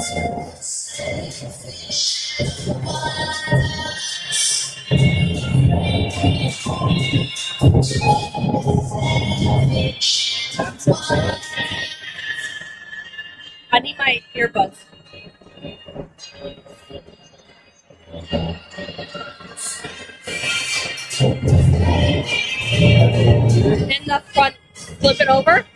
I need my earbuds. In the front, flip it over.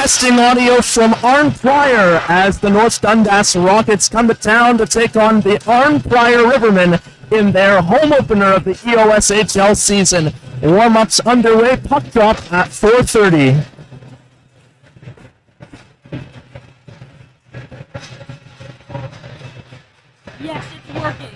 testing audio from Arnprior as the North Dundas Rockets come to town to take on the Arnprior Rivermen in their home opener of the EOSHL season. Warm-ups underway, puck drop at 4:30. Yes, it's working.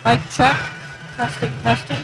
Mic check. Testing, testing.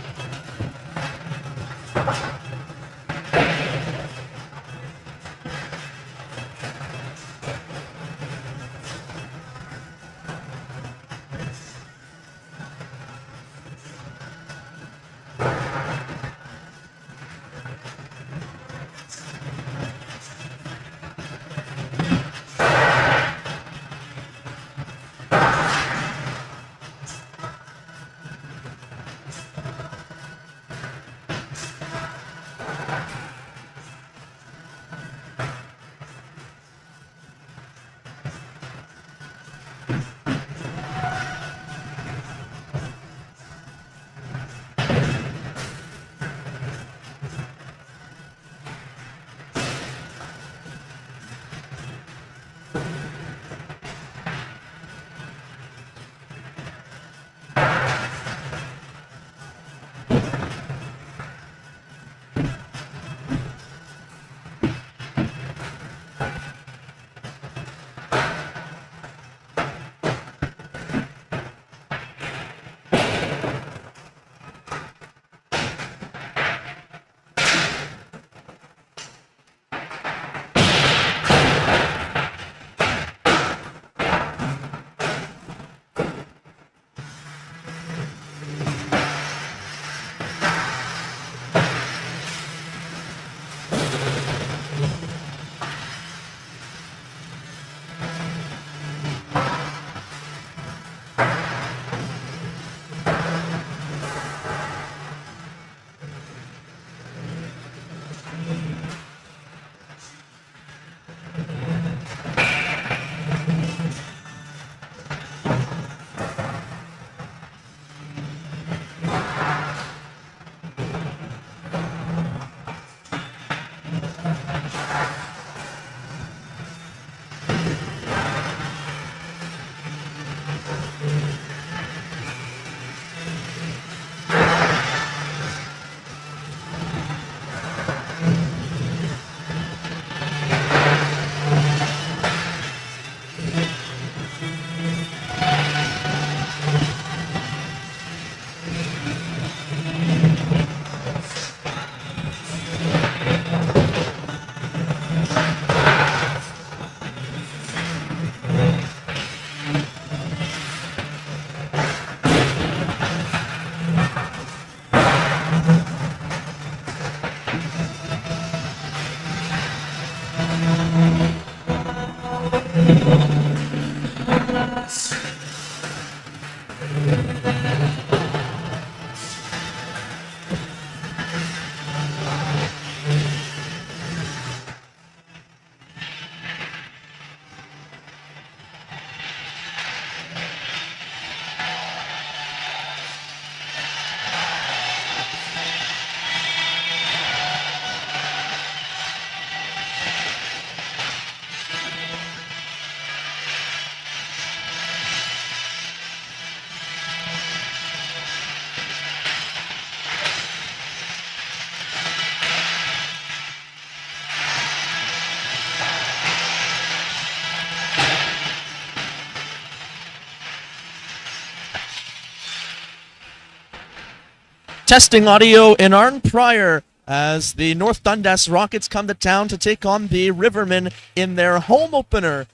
Testing audio in Arnprior as the North Dundas Rockets come to town to take on the Rivermen in their home opener.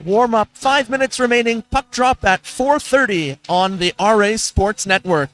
Warm-up, 5 minutes remaining, puck drop at 4:30 on the RA Sports Network.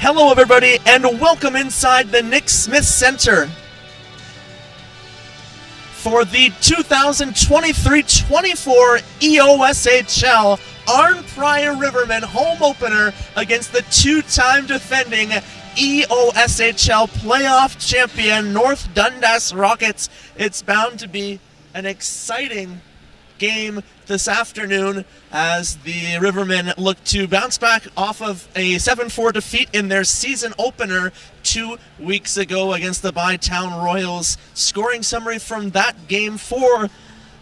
Hello, everybody, and welcome inside the Nick Smith Center for the 2023-24 EOSHL Arnprior Rivermen home opener against the two-time defending EOSHL playoff champion North Dundas Rockets. It's bound to be an exciting game this afternoon as the Rivermen look to bounce back off of a 7-4 defeat in their season opener 2 weeks ago against the Bytown Royals. Scoring summary from that game for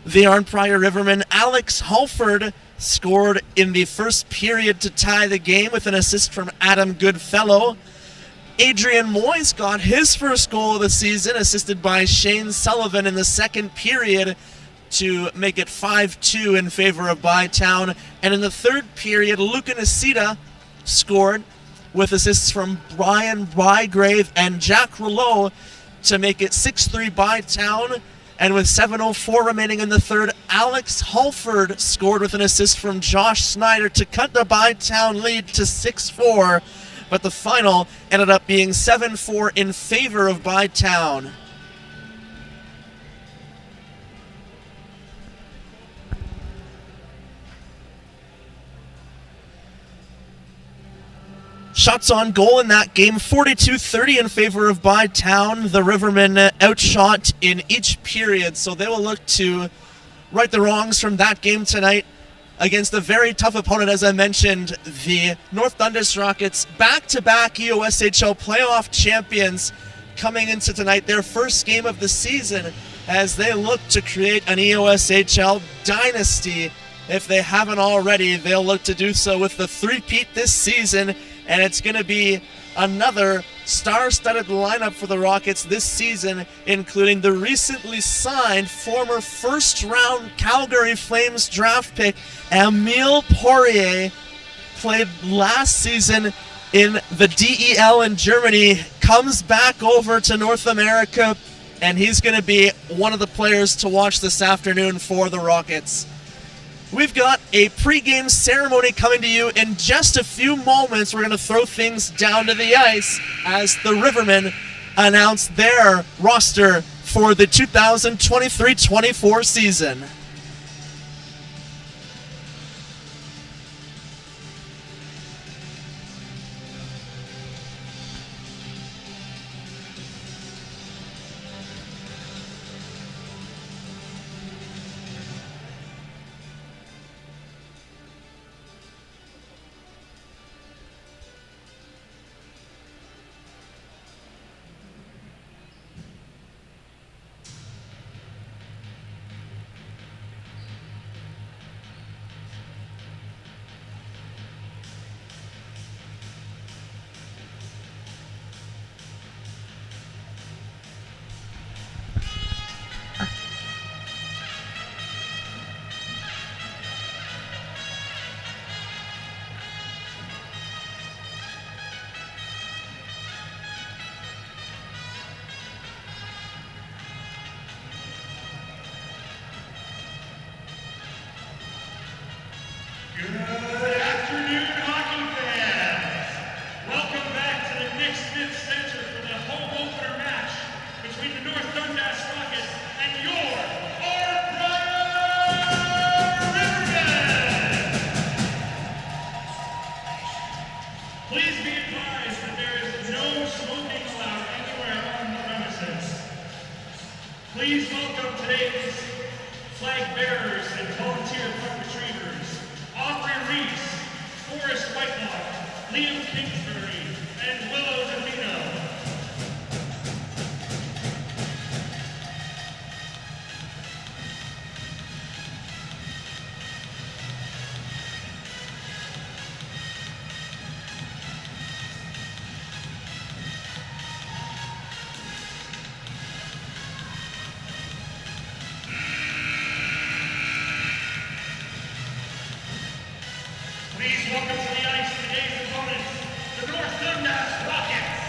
the Arnprior Rivermen: Alex Halford scored in the first period to tie the game with an assist from Adam Goodfellow. Adrian Moyes got his first goal of the season, assisted by Shane Sullivan in the second period to make it 5-2 in favor of Bytown. And in the third period, Luca Nisita scored with assists from Brian Bygrave and Jack Rouleau to make it 6-3 Bytown. And with 7:04 remaining in the third, Alex Halford scored with an assist from Josh Snyder to cut the Bytown lead to 6-4. But the final ended up being 7-4 in favor of Bytown. Shots on goal in that game, 42-30 in favor of Bytown. The Rivermen outshot in each period, so they will look to right the wrongs from that game tonight against a very tough opponent, as I mentioned, the North Dundas Rockets, back-to-back EOSHL playoff champions, coming into tonight, their first game of the season, as they look to create an EOSHL dynasty. If they haven't already, they'll look to do so with the three-peat this season, and it's going to be another star-studded lineup for the Rockets this season, including the recently signed former first-round Calgary Flames draft pick Emile Poirier. Played last season in the DEL in Germany, comes back over to North America, and he's going to be one of the players to watch this afternoon for the Rockets. We've got a pregame ceremony coming to you in just a few moments. We're going to throw things down to the ice as the Rivermen announce their roster for the 2023-24 season. Good afternoon, hockey fans. Welcome back to the Nick Smith Center for the home opener match between the North Dundas Rockets and your Arnprior Rivermen. Please be advised that there is no smoking allowed anywhere on the premises. Please welcome today's flag bearers and volunteer puck retrievers: Forrest Whitelock, Liam Kingsbury, and Willow Davino. Please welcome to the ice today's opponents, the North Dundas Rockets.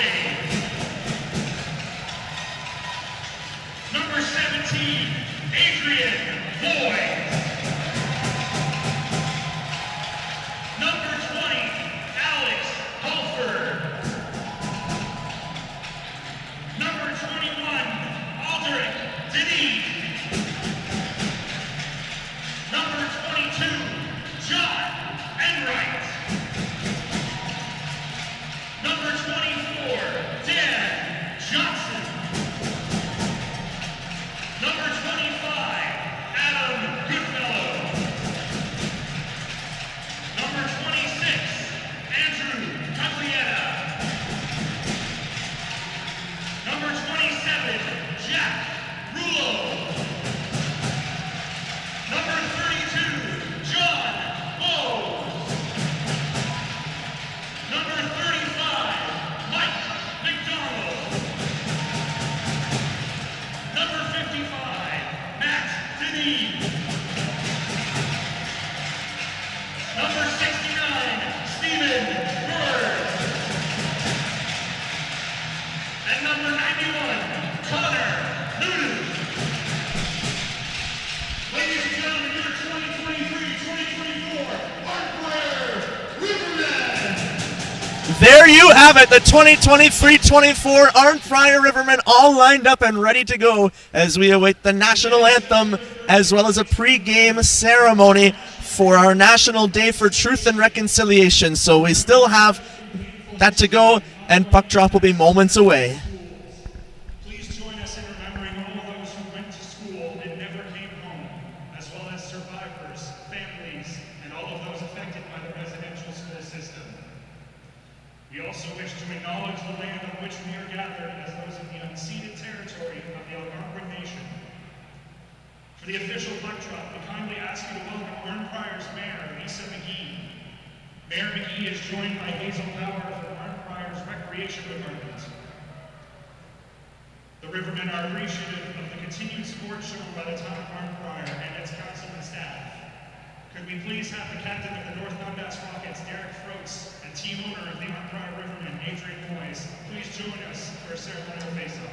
Wade. Number 17, Adrian Boyd. Number 20, Alex Holford. Number 21, Aldrich Denny. Number 22, John Enright. Number 24, Dan Johnson. Number 25, Adam Goodfellow. Number 26, Andrew Caglietta. Number 27, Jack Rulo. Number 32, John Bowe. Number 35, Mike McDonald. Number 55, Matt Denny. Number 69, Stephen Bird. And number 91, Connor Newton. Ladies and gentlemen, your 2023-2024 Arnprior Rivermen. There you have it, the 2023-24 Arnprior Rivermen all lined up and ready to go as we await the national anthem as well as a pre-game ceremony for our National Day for Truth and Reconciliation. So we still have that to go, and puck drop will be moments away. Please join us in remembering all those who went to school and never came home, as well as survivors, families, and all of those affected by the residential school system. We also wish to acknowledge the land on which we are gathered as those of the unceded territory of the Algonquin Nation. For the official puck drop, we kindly ask you to welcome Arnprior's Mayor, Lisa McGee. Mayor McGee is joined by Hazel Power from Arnprior's Recreation Department. The Rivermen are appreciative of the continued support shown by the town of Arnprior and its council and staff. Could we please have the captain of the North Dundas Rockets, Derek Froats, and team owner of the Arnprior Rivermen, Adrian Moyes, please join us for a ceremonial face-off.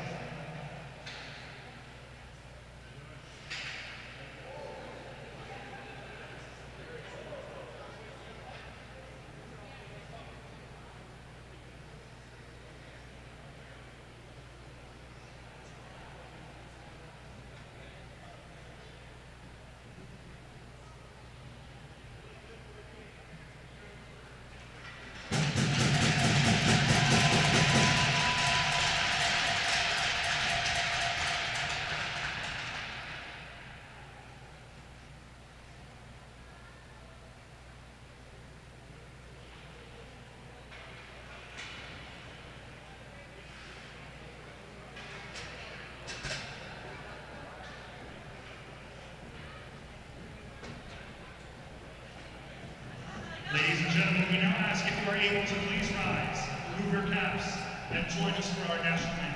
Ladies and gentlemen, we now ask if you are able to please rise, remove your caps, and join us for our national anthem.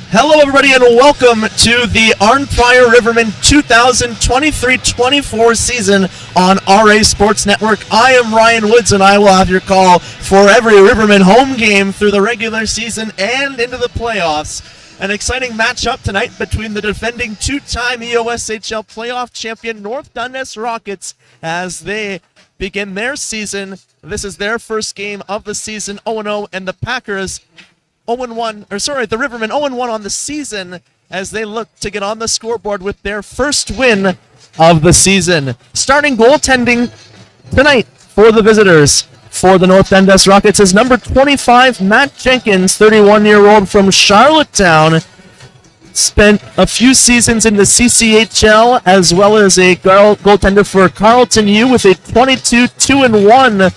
Hello, everybody, and welcome to the Arnprior Rivermen 2023-24 season on RA Sports Network. I am Ryan Woods, and I will have your call for every Rivermen home game through the regular season and into the playoffs. An exciting matchup tonight between the defending two-time EOSHL playoff champion North Dundas Rockets as they begin their season. This is their first game of the season, 0-0, and the Packers the Rivermen 0-1 on the season as they look to get on the scoreboard with their first win of the season. Starting goaltending tonight for the visitors for the North Dundas Rockets is number 25, Matt Jenkins, 31-year-old from Charlottetown. Spent a few seasons in the CCHL as well as a goaltender for Carleton U with a 22-2-1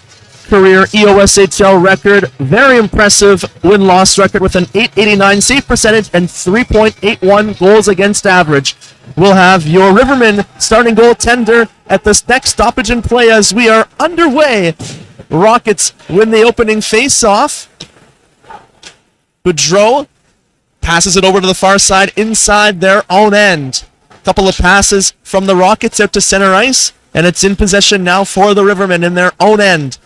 career EOSHL record. Very impressive win-loss record with an .889 save percentage and 3.81 goals against average. We'll have your Rivermen starting goaltender at this next stoppage in play as we are underway. Rockets win the opening face-off. Boudreau passes it over to the far side inside their own end. Couple of passes from the Rockets out to center ice, and it's in possession now for the Rivermen in their own end.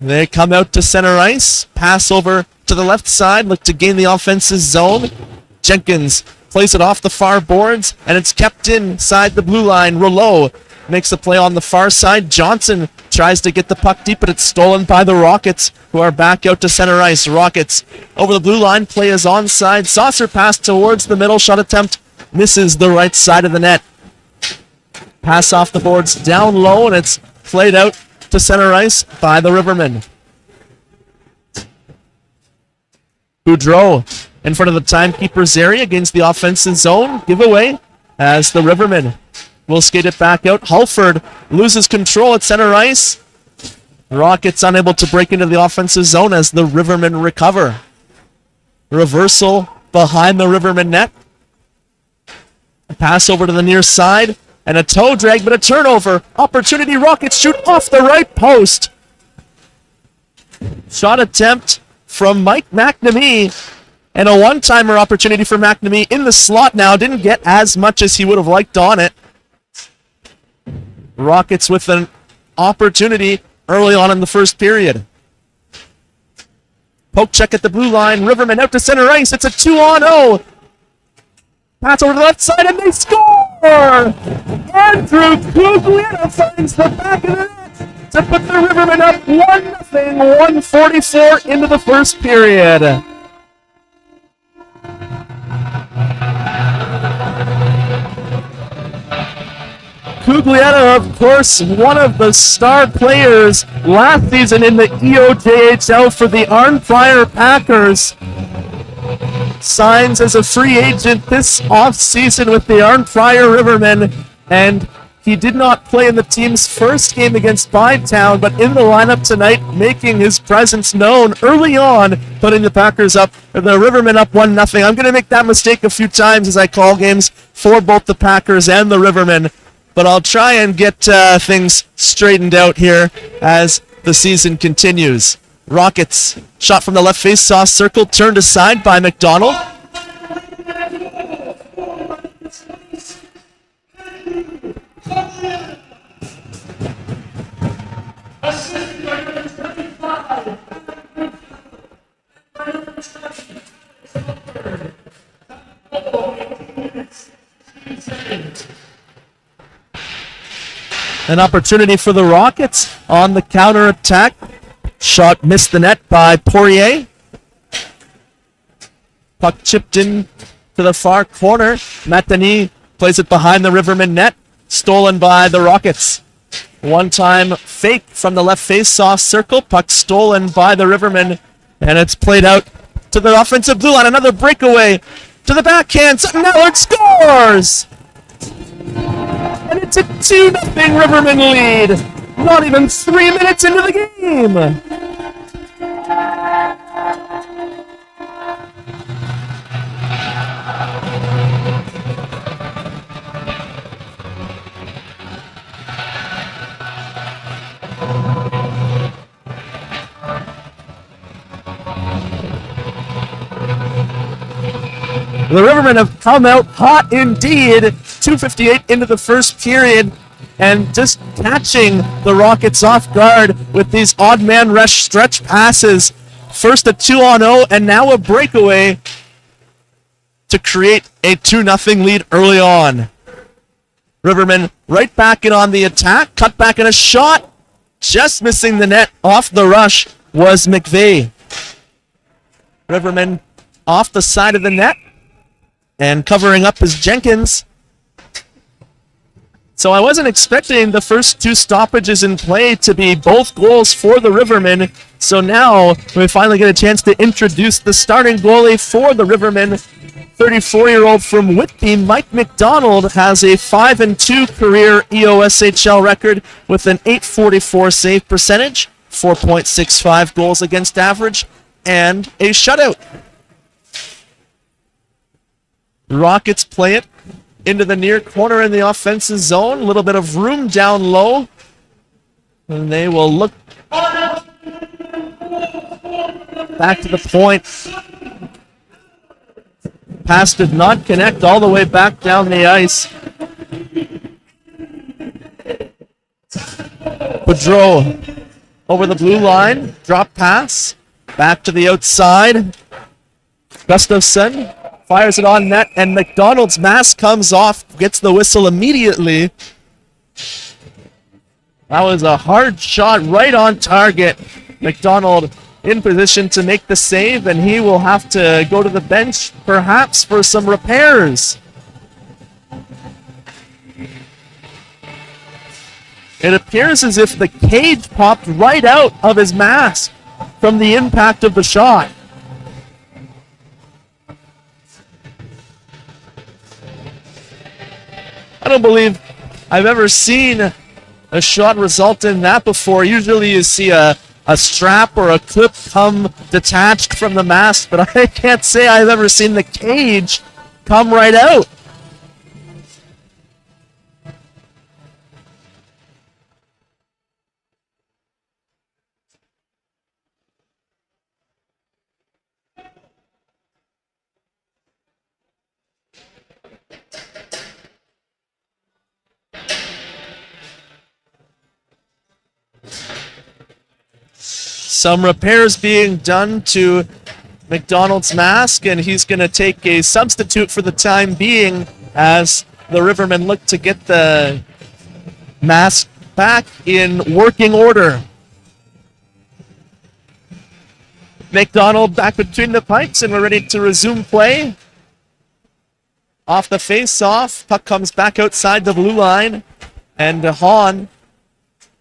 They come out to center ice, pass over to the left side, look to gain the offensive zone. Jenkins plays it off the far boards, and it's kept inside the blue line. Rouleau makes the play on the far side. Johnson tries to get the puck deep, but it's stolen by the Rockets, who are back out to center ice. Rockets over the blue line, play is onside. Saucer pass towards the middle, shot attempt misses the right side of the net. Pass off the boards down low, and it's played out to center ice by the Rivermen. Boudreau in front of the timekeeper's area against the offensive zone. Giveaway as the Rivermen will skate it back out. Hulford loses control at center ice. Rockets unable to break into the offensive zone as the Rivermen recover. Reversal behind the Rivermen net. A pass over to the near side. And a toe drag, but a turnover. Opportunity, Rockets shoot off the right post. Shot attempt from Mike McNamee. And a one-timer opportunity for McNamee in the slot now. Didn't get as much as he would have liked on it. Rockets with an opportunity early on in the first period. Poke check at the blue line. Rivermen out to center ice. It's a 2-on-0. Pass over to the left side, and they score! Andrew Guglielmo finds the back of the net to put the Rivermen up 1-0, 1:44 into the first period. Guglielmo, of course, one of the star players last season in the EOJHL for the Arnprior Packers. Signs as a free agent this offseason with the Arnprior Rivermen, and he did not play in the team's first game against Bytown, but in the lineup tonight, making his presence known early on, putting the Rivermen up 1-0. I'm going to make that mistake a few times as I call games for both the Packers and the Rivermen, but I'll try and get things straightened out here as the season continues. Rockets, shot from the left face-off circle, turned aside by McDonald. An opportunity for the Rockets on the counter-attack. Shot missed the net by Poirier. Puck chipped in to the far corner. Matani plays it behind the Rivermen net. Stolen by the Rockets. One-time fake from the left face-off circle. Puck stolen by the Rivermen. And it's played out to the offensive blue line. Another breakaway to the backhand. Sutton Allard scores! And it's a 2-0 Rivermen lead. Not even 3 minutes into the game. The Rivermen have come out hot indeed. 2:58 into the first period, and just catching the Rockets off guard with these odd man rush stretch passes. First a 2-on-0 and now a breakaway to create a 2-0 lead early on. Rivermen right back in on the attack. Cut back and a shot. Just missing the net. Off the rush was McVeigh. Rivermen off the side of the net. And covering up is Jenkins. So I wasn't expecting the first two stoppages in play to be both goals for the Rivermen. So now we finally get a chance to introduce the starting goalie for the Rivermen. 34-year-old from Whitby, Mike McDonald, has a 5-2 career EOSHL record with an .844 save percentage, 4.65 goals against average, and a shutout. The Rockets play it into the near corner in the offensive zone. A little bit of room down low. And they will look back to the point. Pass did not connect all the way back down the ice. Boudreau over the blue line. Drop pass. Back to the outside. Gustafson fires it on net, and McDonald's mask comes off, gets the whistle immediately. That was a hard shot right on target. McDonald in position to make the save, and he will have to go to the bench perhaps for some repairs. It appears as if the cage popped right out of his mask from the impact of the shot. I don't believe I've ever seen a shot result in that before. Usually you see a strap or a clip come detached from the mask, but I can't say I've ever seen the cage come right out. Some repairs being done to McDonald's mask, and he's going to take a substitute for the time being as the Rivermen look to get the mask back in working order. McDonald back between the pipes, and we're ready to resume play. Off the face-off, puck comes back outside the blue line, and Hahn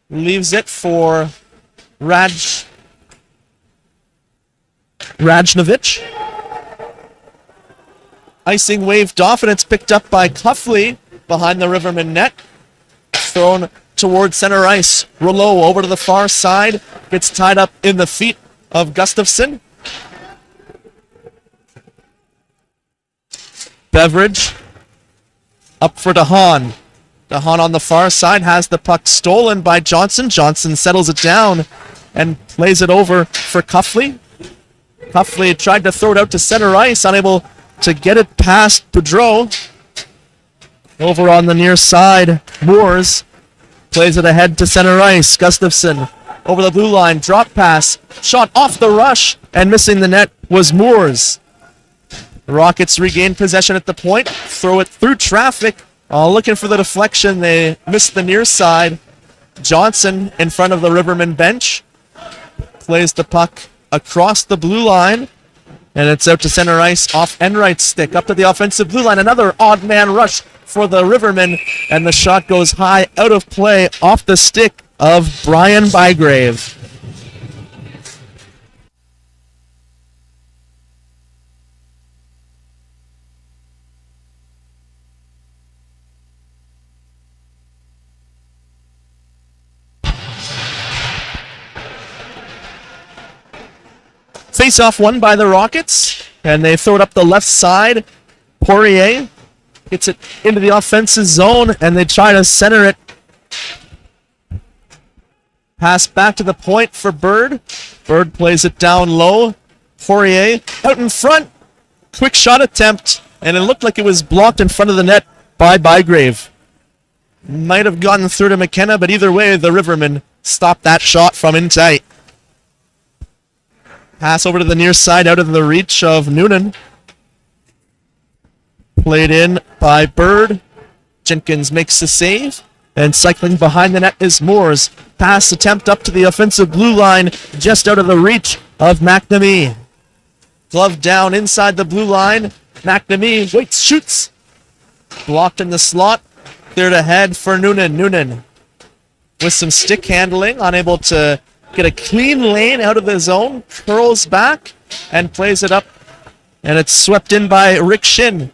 leaves it for Rajnovic. Icing waved off, and it's picked up by Cuffley behind the Rivermen net. Thrown towards center ice. Rouleau over to the far side. Gets tied up in the feet of Gustafson. Beveridge up for DeHaan. DeHaan on the far side has the puck stolen by Johnson. Johnson settles it down and plays it over for Cuffley. Cuffley tried to throw it out to center ice, unable to get it past Boudreau. Over on the near side, Moores plays it ahead to center ice. Gustafson over the blue line, drop pass, shot off the rush, and missing the net was Moores. The Rockets regain possession at the point, throw it through traffic, looking for the deflection. They missed the near side. Johnson in front of the Rivermen bench plays the puck across the blue line, and it's out to center ice off Enright's stick, up to the offensive blue line. Another odd man rush for the Rivermen, and the shot goes high out of play off the stick of Brian Bygrave. Face-off won by the Rockets, and they throw it up the left side. Poirier gets it into the offensive zone, and they try to center it. Pass back to the point for Bird. Bird plays it down low. Poirier out in front. Quick shot attempt and it looked like it was blocked in front of the net by Bygrave. Might have gotten through to McKenna, but either way, the Rivermen stopped that shot from in tight. Pass over to the near side, out of the reach of Noonan. Played in by Bird. Jenkins makes the save. And cycling behind the net is Moores. Pass attempt up to the offensive blue line, just out of the reach of McNamee. Glove down inside the blue line. McNamee waits, shoots. Blocked in the slot. Cleared ahead for Noonan. Noonan with some stick handling, unable to get a clean lane out of the zone. Curls back and plays it up. And it's swept in by Rick Shin.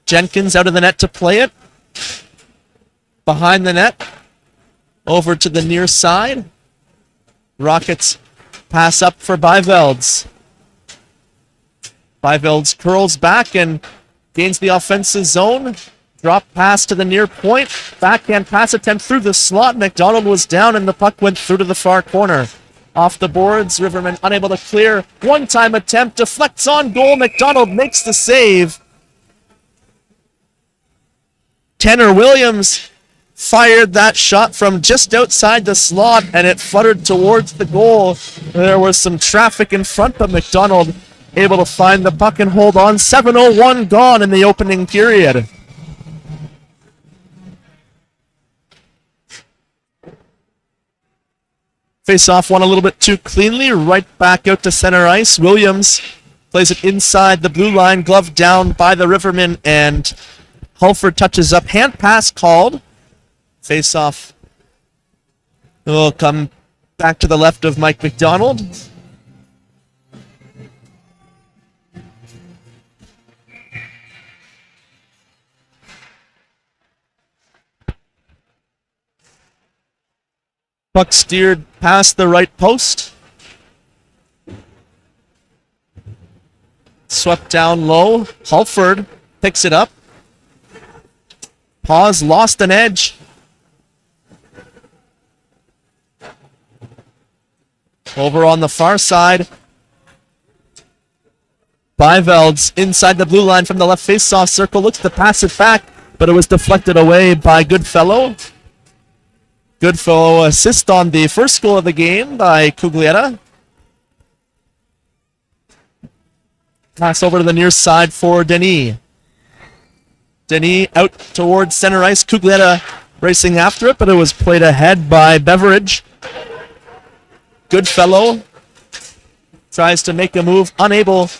Jenkins out of the net to play it. Behind the net. Over to the near side. Rockets pass up for Byvelds. Byvelds curls back and gains the offensive zone. Drop pass to the near point. Backhand pass attempt through the slot. McDonald was down and the puck went through to the far corner. Off the boards, Rivermen unable to clear. One-time attempt, deflects on goal. McDonald makes the save. Tanner Williams fired that shot from just outside the slot and it fluttered towards the goal. There was some traffic in front, but McDonald able to find the puck and hold on. 7:01 gone in the opening period. Face-off won a little bit too cleanly. Right back out to center ice. Williams plays it inside the blue line. Glove down by the Rivermen and Hulford touches up. Hand pass called. Face-off will come back to the left of Mike McDonald. Puck steered past the right post. Swept down low. Hulford picks it up. Pause, lost an edge. Over on the far side. Byvelds inside the blue line from the left face-off circle. Looks to pass it back, but it was deflected away by Goodfellow. Goodfellow assist on the first goal of the game by Cuglietta. Pass over to the near side for Denis. Denis out towards center ice. Cuglietta racing after it, but it was played ahead by Beveridge. Goodfellow tries to make a move, unable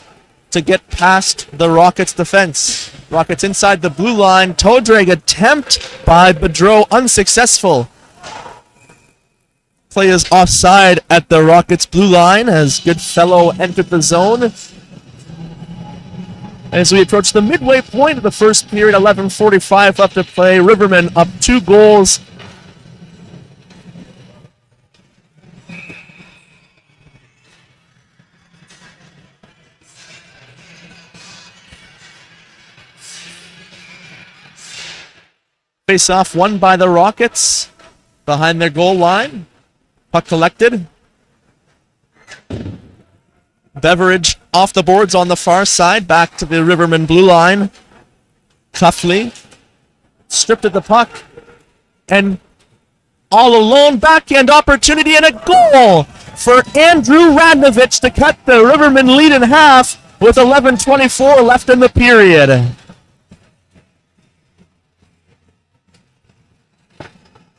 to get past the Rockets defense. Rockets inside the blue line. Toe drag attempt by Bedreau, unsuccessful. Play is offside at the Rockets blue line as Goodfellow entered the zone. As we approach the midway point of the first period, 11:45 left to play. Rivermen up 2 goals. Face-off won by the Rockets behind their goal line. Puck collected. Beveridge off the boards on the far side. Back to the Rivermen blue line. Cuffley stripped at the puck. And all alone, backhand opportunity and a goal for Andrew Radnovich to cut the Rivermen lead in half with 11:24 left in the period.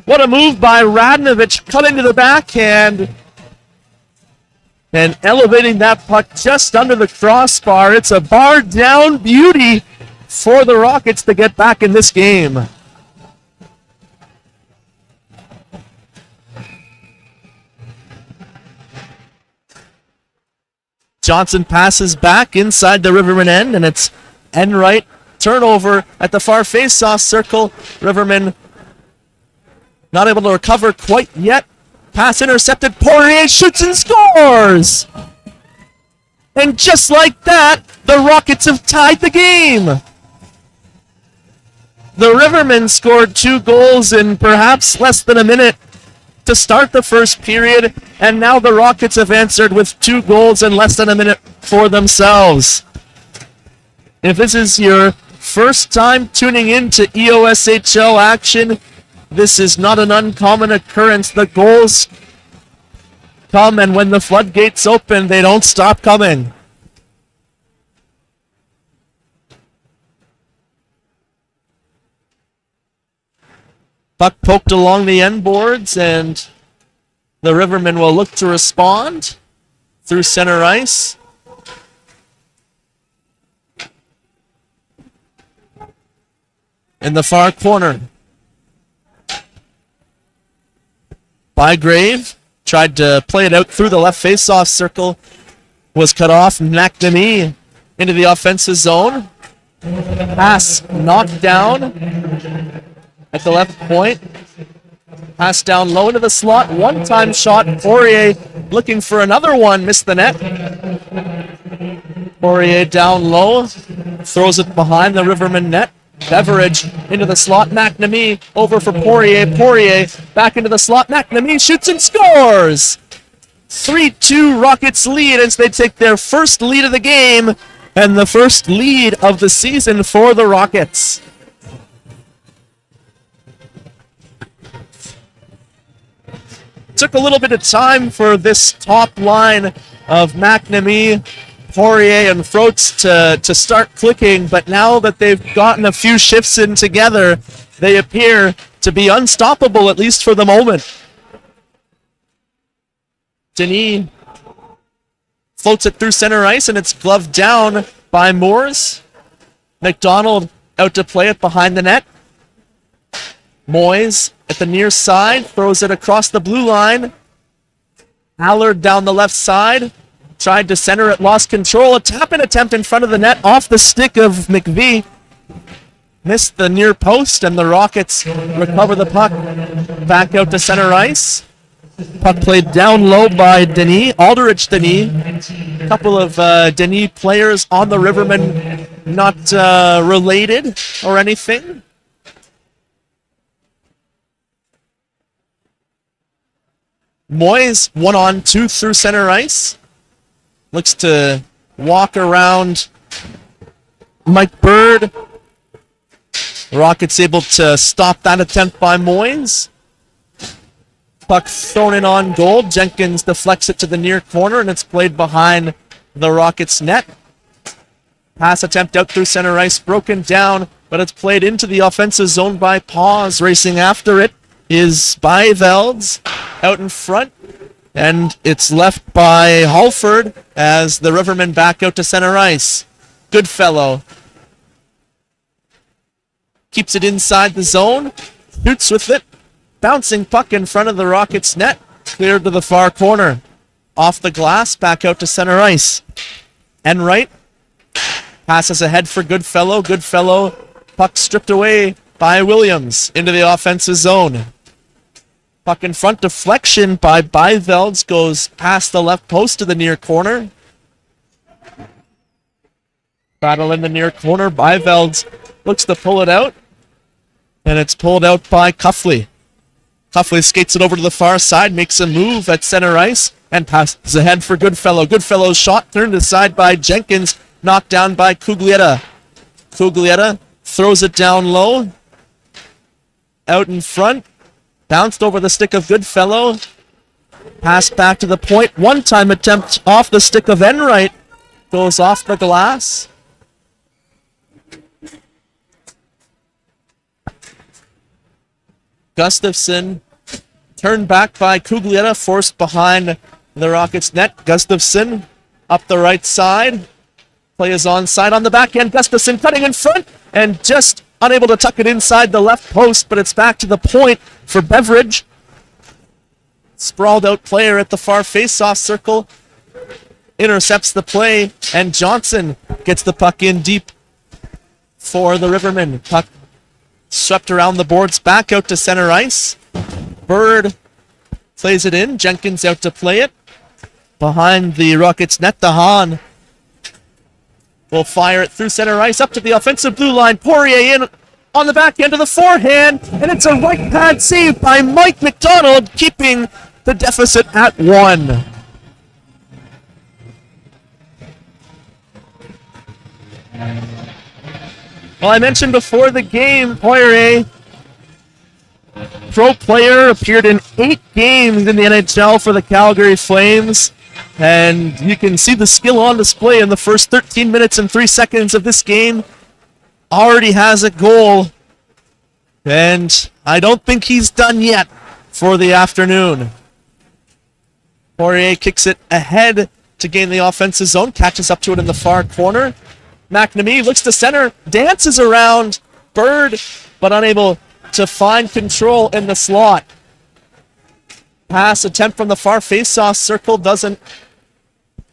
What a move by Radnovich, cutting to the backhand and elevating that puck just under the crossbar. It's a bar down beauty for the Rockets to get back in this game. Johnson passes back inside the Rivermen end, and it's Enright turnover at the far face-off circle. Rivermen not able to recover quite yet. Pass intercepted. Poirier shoots and scores! And just like that, the Rockets have tied the game. The Rivermen scored 2 goals in perhaps less than a minute to start the first period, and now the Rockets have answered with 2 goals in less than a minute for themselves. If this is your first time tuning in to EOSHL action, this is not an uncommon occurrence. The goals come, and when the floodgates open, they don't stop coming. Puck poked along the end boards, and the Rivermen will look to respond through center ice. In the far corner, Bygrave tried to play it out through the left face-off circle, was cut off. McNamee into the offensive zone. Pass knocked down at the left point. Pass down low into the slot. One-time shot. Poirier looking for another one. Missed the net. Poirier down low. Throws it behind the Rivermen net. Beveridge into the slot. McNamee over for Poirier. Poirier back into the slot. McNamee shoots and scores! 3-2 Rockets lead as they take their first lead of the game and the first lead of the season for the Rockets. Took a little bit of time for this top line of McNamee, Poirier, and Froats to start clicking, but now that they've gotten a few shifts in together, they appear to be unstoppable, at least for the moment. Denis floats it through center ice, and it's gloved down by Moores. McDonald out to play it behind the net. Moyes at the near side, throws it across the blue line. Allard down the left side, tried to center it, lost control. A tap-in attempt in front of the net off the stick of McVie. Missed the near post, and the Rockets recover the puck back out to center ice. Puck played down low by Denis, Aldrich Denis. A couple of Denis players on the Rivermen, not related or anything. Moyes 1-on-2 through center ice. Looks to walk around Mike Bird. Rockets able to stop that attempt by Moyes. Puck thrown in on goal. Jenkins deflects it to the near corner, and it's played behind the Rockets net. Pass attempt out through center ice, broken down, but it's played into the offensive zone by Paws. Racing after it is Byvelds out in front, and it's left by Halford as the Rivermen back out to center ice. Goodfellow keeps it inside the zone, shoots with it. Bouncing puck in front of the Rockets net, cleared to the far corner. Off the glass, back out to center ice. Enright passes ahead for Goodfellow. Goodfellow, puck stripped away by Williams into the offensive zone. Puck in front, deflection by Byvelds, goes past the left post to the near corner. Battle in the near corner. Byvelds looks to pull it out, and it's pulled out by Cuffley. Cuffley skates it over to the far side, makes a move at center ice, and passes ahead for Goodfellow. Goodfellow's shot turned aside by Jenkins, knocked down by Cuglietta. Cuglietta throws it down low, out in front, bounced over the stick of Goodfellow, passed back to the point. One-time attempt off the stick of Enright, goes off the glass. Gustafsson turned back by Cuglietta, forced behind the Rockets net. Gustafsson up the right side. Play is onside on the back end. Gustafsson cutting in front and just unable to tuck it inside the left post, but it's back to the point for Beveridge. Sprawled out player at the far face-off circle. Intercepts the play, and Johnson gets the puck in deep for the Rivermen. Puck swept around the boards, back out to center ice. Bird plays it in. Jenkins out to play it. Behind the Rockets net, DeHaan will fire it through center ice up to the offensive blue line. Poirier in on the back end of the forehand, and it's a right pad save by Mike McDonald, keeping the deficit at 1. Well, I mentioned before the game, Poirier, pro player, appeared in 8 games in the NHL for the Calgary Flames. And you can see the skill on display in the first 13 minutes and 3 seconds of this game. Already has a goal. And I don't think he's done yet for the afternoon. Poirier kicks it ahead to gain the offensive zone. Catches up to it in the far corner. McNamee looks to center. Dances around Bird, but unable to find control in the slot. Pass attempt from the far face-off circle doesn't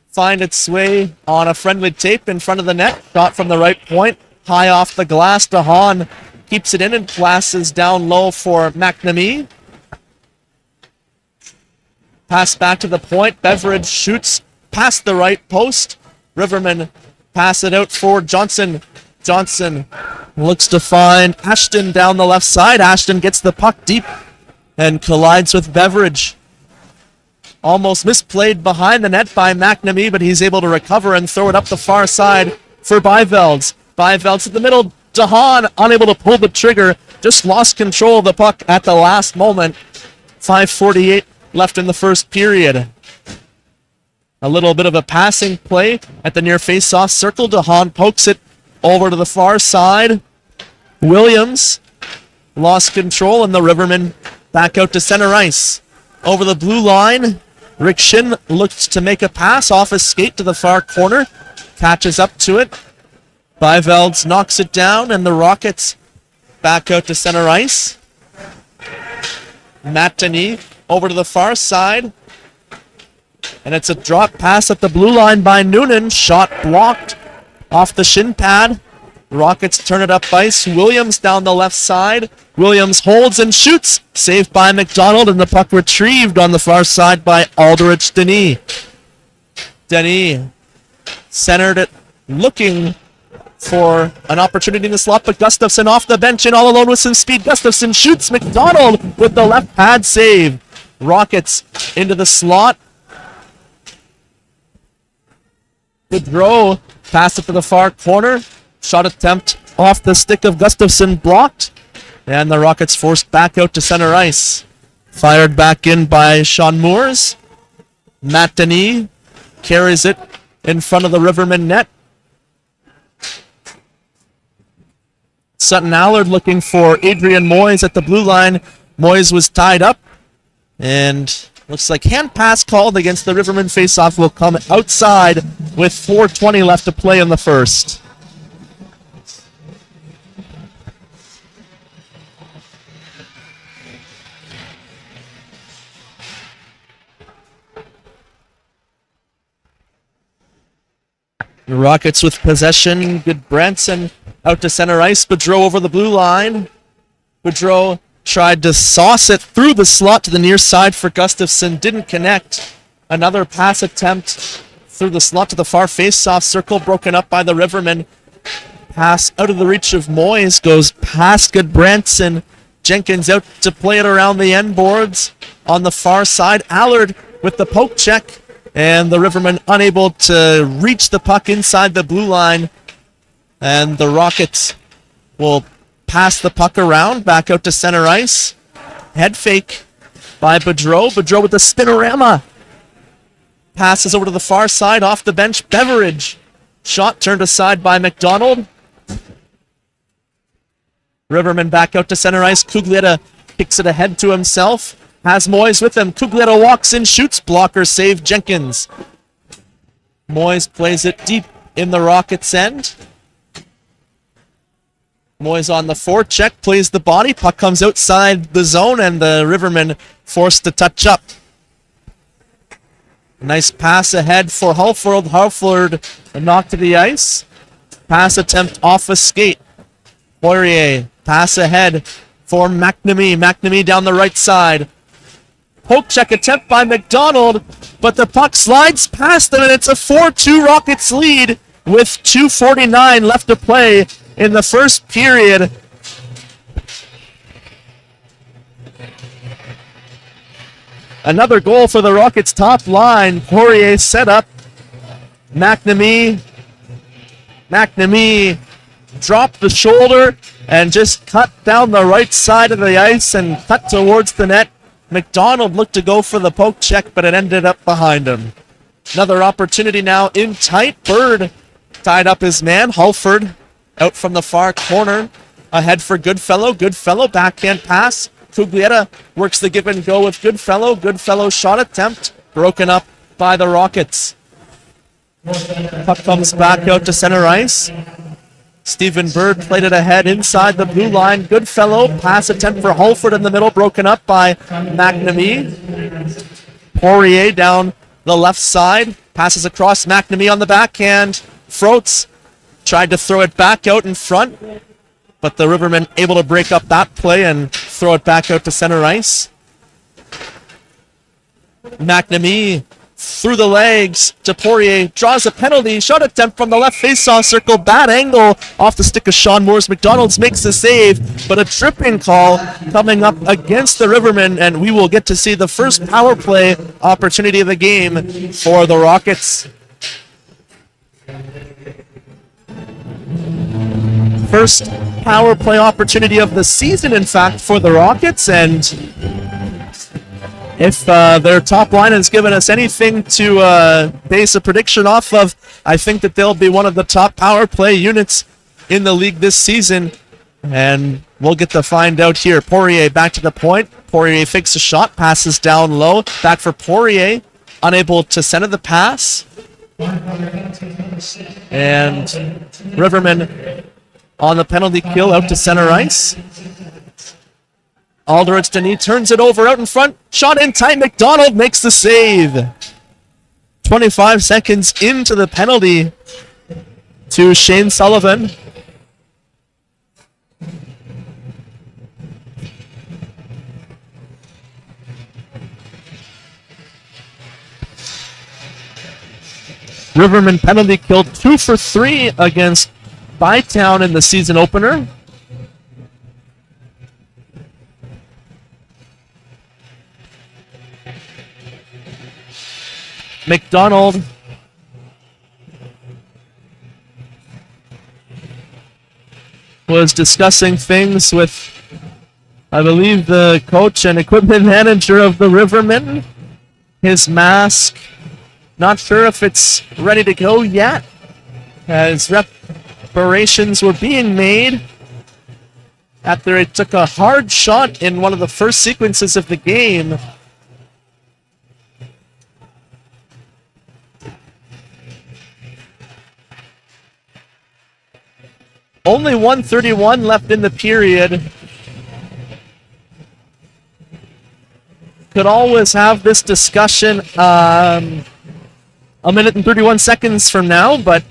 find its way on a friendly tape in front of the net. Shot from the right point, high off the glass. DeHaan keeps it in and passes down low for McNamee. Pass back to the point. Beveridge shoots past the right post. Rivermen pass it out for Johnson. Johnson looks to find Ashton down the left side. Ashton gets the puck deep and collides with Beveridge. Almost misplayed behind the net by McNamee, but he's able to recover and throw it up the far side for Byvelds. Byvelds at the middle. DeHaan unable to pull the trigger. Just lost control of the puck at the last moment. 5:48 left in the first period. A little bit of a passing play at the near face-off circle. DeHaan pokes it over to the far side. Williams lost control, and the Rivermen back out to center ice. Over the blue line, Rick Shin looks to make a pass off his skate to the far corner. Catches up to it. Byvelds knocks it down, and the Rockets back out to center ice. Matt Denis over to the far side. And it's a drop pass at the blue line by Noonan. Shot blocked off the shin pad. Rockets turn it up ice. Williams down the left side. Williams holds and shoots. Saved by McDonald, and the puck retrieved on the far side by Aldrich Denis. Denis centered it, looking for an opportunity in the slot, but Gustafsson off the bench and all alone with some speed. Gustafsson shoots. McDonald with the left pad save. Rockets into the slot. Gaudreau pass it to the far corner. Shot attempt off the stick of Gustafsson blocked. And the Rockets forced back out to center ice. Fired back in by Sean Moores. Matt Denis carries it in front of the Rivermen net. Sutton Allard looking for Adrian Moyes at the blue line. Moyes was tied up. And looks like hand pass called against the Rivermen faceoff will come outside with 4:20 left to play in the first. The Rockets with possession. Goodbranson out to center ice. Boudreau over the blue line. Boudreau tried to sauce it through the slot to the near side for Gustafsson. Didn't connect. Another pass attempt through the slot to the far face-off circle. Broken up by the Rivermen. Pass out of the reach of Moyes. Goes past Goodbranson. Jenkins out to play it around the end boards. On the far side, Allard with the poke check. And the Rivermen unable to reach the puck inside the blue line. And the Rockets will pass the puck around, back out to center ice. Head fake by Boudreau. Boudreau with the spinorama. Passes over to the far side, off the bench. Beveridge. Shot turned aside by McDonald. Rivermen back out to center ice. Cuglietta kicks it ahead to himself. Has Moyes with him. Cuglietta walks in, shoots. Blocker save Jenkins. Moyes plays it deep in the Rockets' end. Moyes on the forecheck, plays the body. Puck comes outside the zone, and the Rivermen forced to touch up. Nice pass ahead for Hulford. Hulford knocked to the ice. Pass attempt off a skate. Poirier, pass ahead for McNamee. McNamee down the right side. Poke check attempt by McDonald, but the puck slides past them, and it's a 4-2 Rockets lead with 2:49 left to play in the first period. Another goal for the Rockets' top line. Poirier set up. McNamee dropped the shoulder and just cut down the right side of the ice and cut towards the net. McDonald looked to go for the poke check, but it ended up behind him. Another opportunity now in tight. Bird tied up his man. Halford out from the far corner. Ahead for Goodfellow. Goodfellow backhand pass. Cuglietta works the give and go with Goodfellow. Goodfellow shot attempt broken up by the Rockets. Puck comes back out to center ice. Stephen Bird played it ahead inside the blue line. Goodfellow pass attempt for Halford in the middle, broken up by McNamee. Poirier down the left side, passes across McNamee on the backhand. Froats tried to throw it back out in front, but the Rivermen able to break up that play and throw it back out to center ice. McNamee through the legs to Poirier, draws a penalty, shot attempt from the left faceoff circle, bad angle off the stick of Sean Moores. McDonald's makes the save, but a tripping call coming up against the Rivermen, and we will get to see the first power play opportunity of the game for the Rockets. First power play opportunity of the season, in fact, for the Rockets, and if their top line has given us anything to base a prediction off of, I think that they'll be one of the top power play units in the league this season. And we'll get to find out here. Poirier back to the point. Poirier fakes a shot, passes down low. Back for Poirier, unable to center the pass. And Rivermen on the penalty kill out to center ice. Alderitz Denis turns it over out in front. Shot in tight. McDonald makes the save. 25 seconds into the penalty to Shane Sullivan. Rivermen penalty killed 2 for 3 against Bytown in the season opener. McDonald was discussing things with, I believe, the coach and equipment manager of the Rivermen. His mask, not sure if it's ready to go yet, as reparations were being made after it took a hard shot in one of the first sequences of the game. Only 1:31 left in the period. Could always have this discussion a minute and 31 seconds from now, but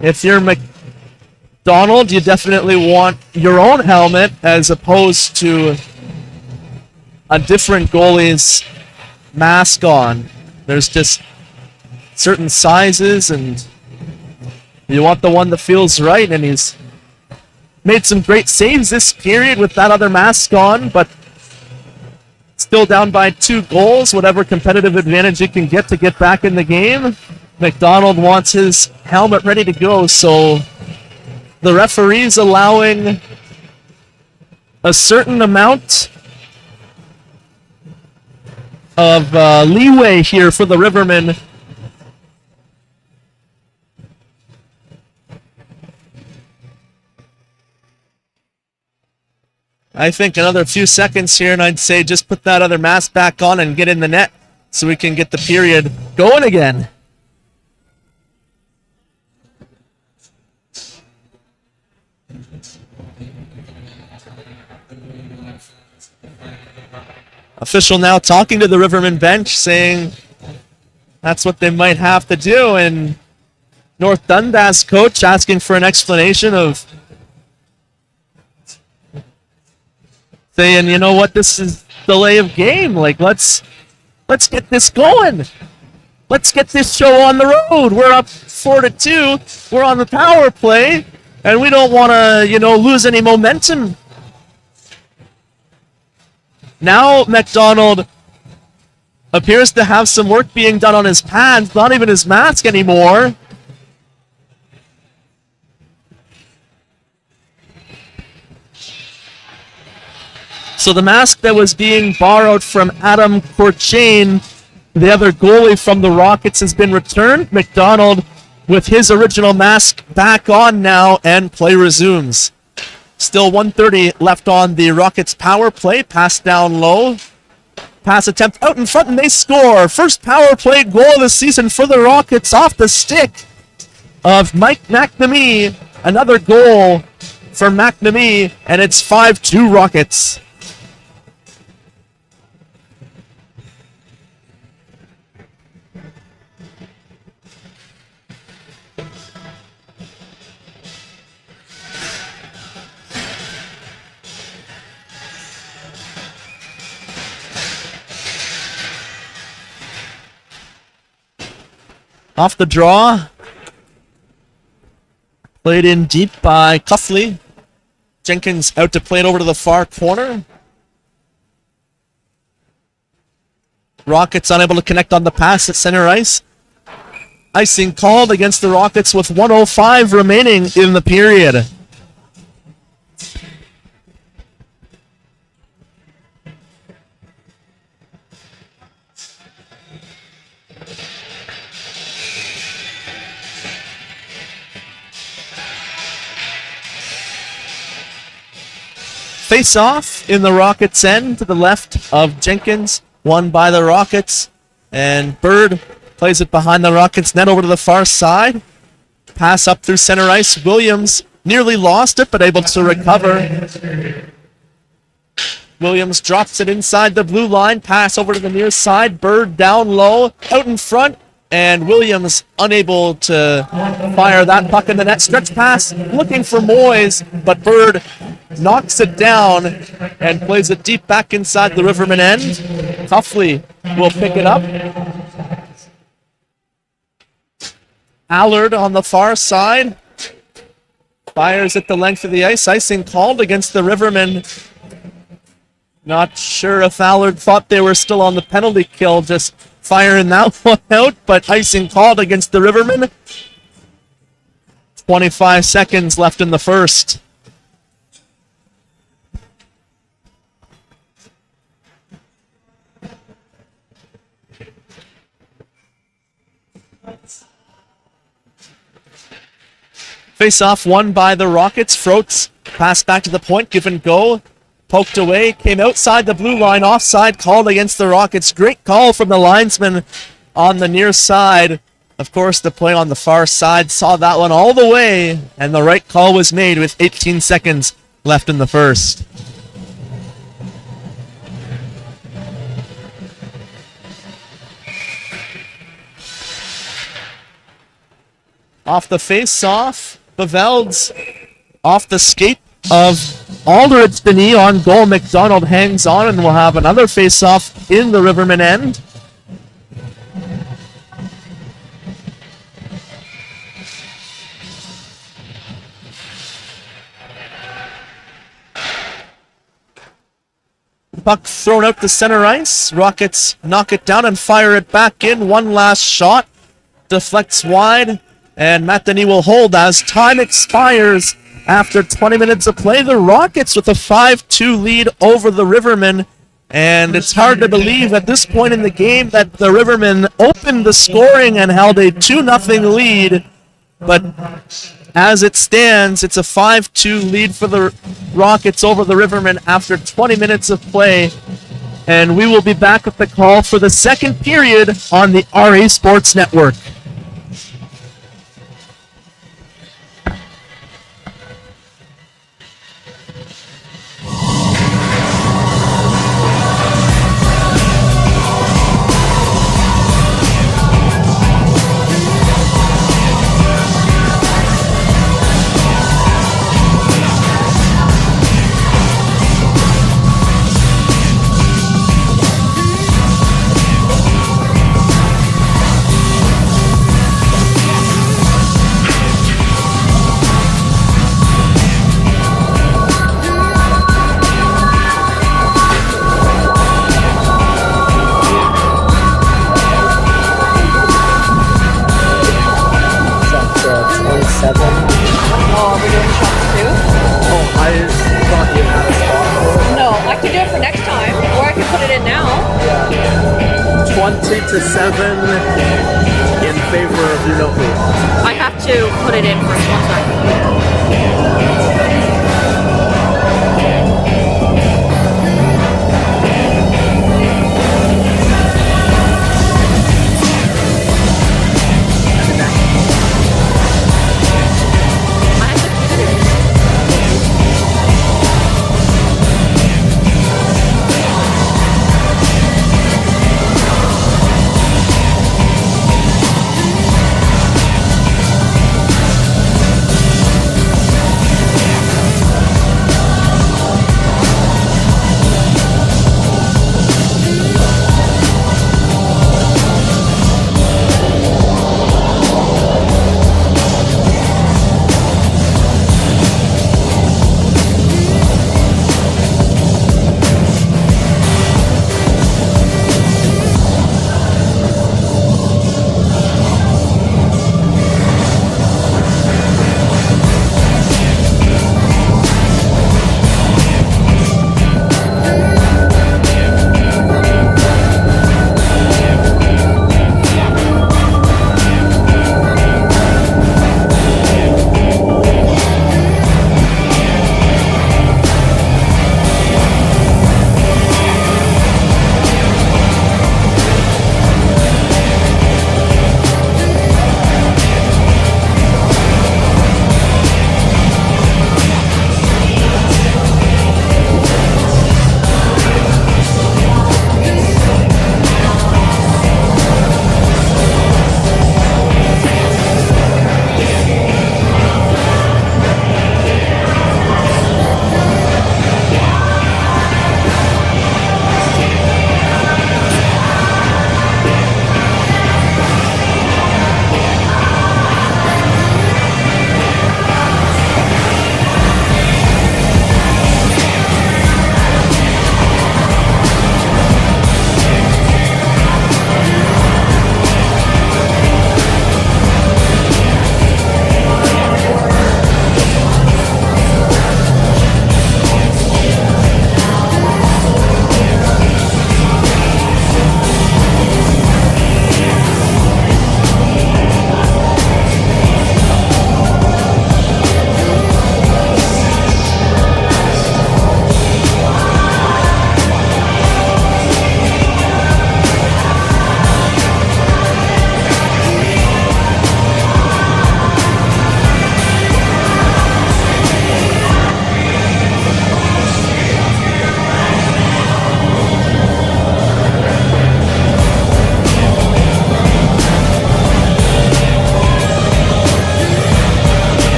if you're McDonald, you definitely want your own helmet as opposed to a different goalie's mask on. There's just certain sizes, and you want the one that feels right, and he's made some great saves this period with that other mask on, but still down by 2 goals, whatever competitive advantage he can get to get back in the game. McDonald wants his helmet ready to go, so the referee's allowing a certain amount of leeway here for the Rivermen. I think another few seconds here, and I'd say just put that other mask back on and get in the net so we can get the period going again. Official now talking to the Rivermen bench, saying that's what they might have to do, and North Dundas coach asking for an explanation of saying, you know what, this is delay of game. Like, let's get this going. Let's get this show on the road. We're up 4-2. We're on the power play, and we don't want to, lose any momentum. Now McDonald appears to have some work being done on his pads, not even his mask anymore. So the mask that was being borrowed from Adam Courchain, the other goalie from the Rockets, has been returned. McDonald with his original mask back on now, and play resumes. Still 1:30 left on the Rockets power play. Pass down low. Pass attempt out in front, and they score. First power play goal of the season for the Rockets off the stick of Mike McNamee. Another goal for McNamee, and it's 5-2 Rockets. Off the draw. Played in deep by Cuffley. Jenkins out to play it over to the far corner. Rockets unable to connect on the pass at center ice. Icing called against the Rockets with 1:05 remaining in the period. Face off in the Rockets' end to the left of Jenkins. Won by the Rockets. And Bird plays it behind the Rockets' net over to the far side. Pass up through center ice. Williams nearly lost it, but able to recover. Williams drops it inside the blue line. Pass over to the near side. Bird down low. Out in front. And Williams unable to fire that puck in the net. Stretch pass looking for Moyes, but Bird knocks it down and plays it deep back inside the Rivermen end. Cuffley will pick it up. Allard on the far side. Fires at the length of the ice. Icing called against the Rivermen. Not sure if Allard thought they were still on the penalty kill, just firing that one out, but icing called against the Rivermen. 25 seconds left in the first. Face-off won by the Rockets. Froats pass back to the point, give and go. Poked away, came outside the blue line, offside called against the Rockets. Great call from the linesman on the near side. Of course, the play on the far side saw that one all the way, and the right call was made with 18 seconds left in the first. Off the face-off, Beveld's off the skate of Aldridge Denis on goal. McDonald hangs on, and we'll have another face-off in the Rivermen end. Puck thrown out to center ice. Rockets knock it down and fire it back in. One last shot. Deflects wide, and Matt Denis will hold as time expires. After 20 minutes of play, the Rockets with a 5-2 lead over the Rivermen. And it's hard to believe at this point in the game that the Rivermen opened the scoring and held a 2-0 lead. But as it stands, it's a 5-2 lead for the Rockets over the Rivermen after 20 minutes of play. And we will be back with the call for the second period on the RA Sports Network. 8-7 in favor of you know who. I have to put it in for a sponsor.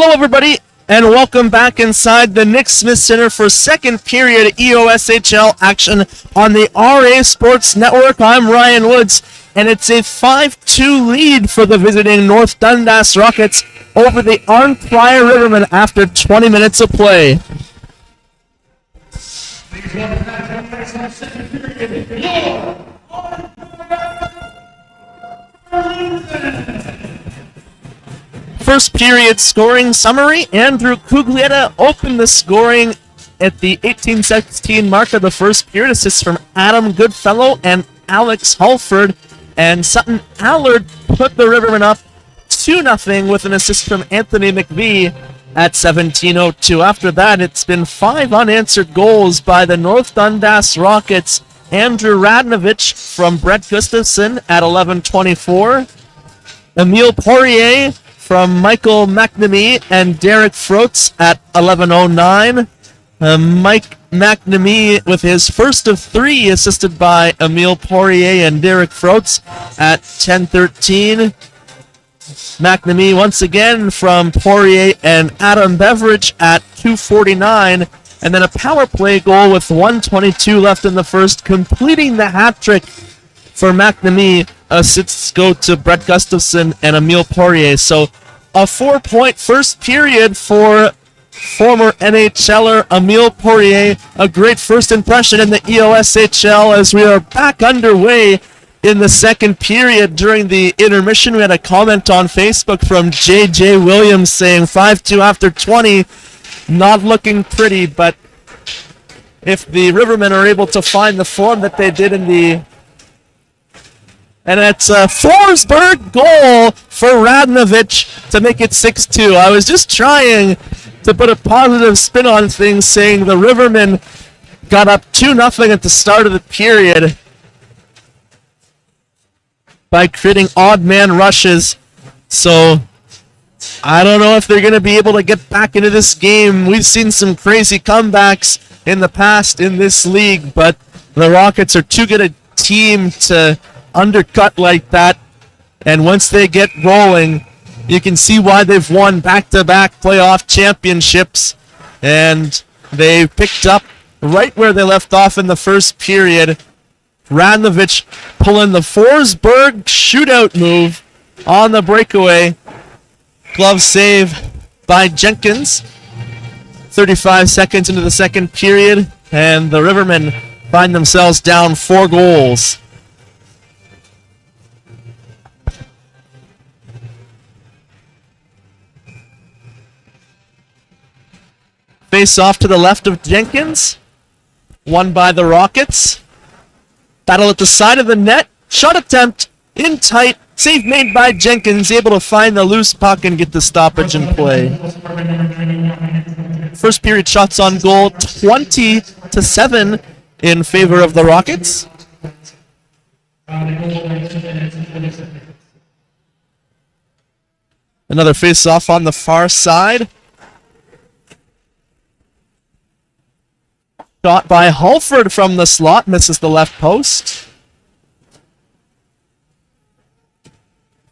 Hello, everybody, and welcome back inside the Nick Smith Center for second period EOSHL action on the RA Sports Network. I'm Ryan Woods, and it's a 5-2 lead for the visiting North Dundas Rockets over the Arnprior Rivermen after 20 minutes of play. First period scoring summary. Andrew Cuglietta opened the scoring at the 18-16 mark of the first period. Assists from Adam Goodfellow and Alex Halford. And Sutton Allard put the Rivermen up 2-0 with an assist from Anthony McVie at 17:02. After that, it's been 5 unanswered goals by the North Dundas Rockets. Andrew Radnovich from Brett Gustafson at 11:24. Emile Poirier from Michael McNamee and Derek Froats at 11:09. Mike McNamee with his first of 3, assisted by Emile Poirier and Derek Froats at 10:13. McNamee once again from Poirier and Adam Beveridge at 2:49. And then a power play goal with 1:22 left in the first, completing the hat trick for McNamee. Assists go to Brett Gustafson and Emile Poirier. So a 4-point first period for former NHLer Emile Poirier. A great first impression in the EOSHL as we are back underway in the second period. During the intermission, we had a comment on Facebook from JJ Williams saying 5-2 after 20. Not looking pretty, but if the Rivermen are able to find the form that they did in the... And it's a Forsberg goal for Radnovich to make it 6-2. I was just trying to put a positive spin on things, saying the Rivermen got up 2-0 at the start of the period by creating odd man rushes. So I don't know if they're going to be able to get back into this game. We've seen some crazy comebacks in the past in this league, but the Rockets are too good a team to undercut like that. And once they get rolling, you can see why they've won back-to-back playoff championships. And they picked up right where they left off in the first period. Radnovich pulling the Forsberg shootout move on the breakaway. Glove save by Jenkins. 35 seconds into the second period, and the Rivermen find themselves down 4 goals. Face off to the left of Jenkins. Won by the Rockets. Battle at the side of the net. Shot attempt in tight. Save made by Jenkins. Able to find the loose puck and get the stoppage in play. First period shots on goal 20-7 in favor of the Rockets. Another face off on the far side. Shot by Halford from the slot, misses the left post.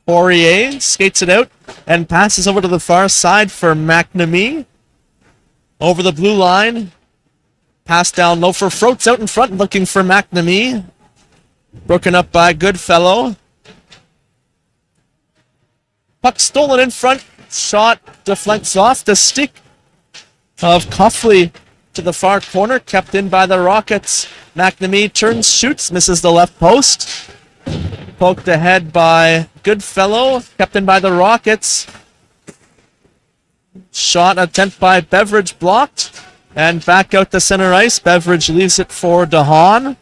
Poirier skates it out and passes over to the far side for McNamee. Over the blue line. Pass down low for Froats out in front, looking for McNamee. Broken up by Goodfellow. Puck stolen in front. Shot deflects off the stick of Coughley to the far corner, kept in by the Rockets. McNamee turns, shoots, misses the left post. Poked ahead by Goodfellow, kept in by the Rockets. Shot attempt by Beveridge blocked, and back out to center ice. Beveridge leaves it for DeHaan.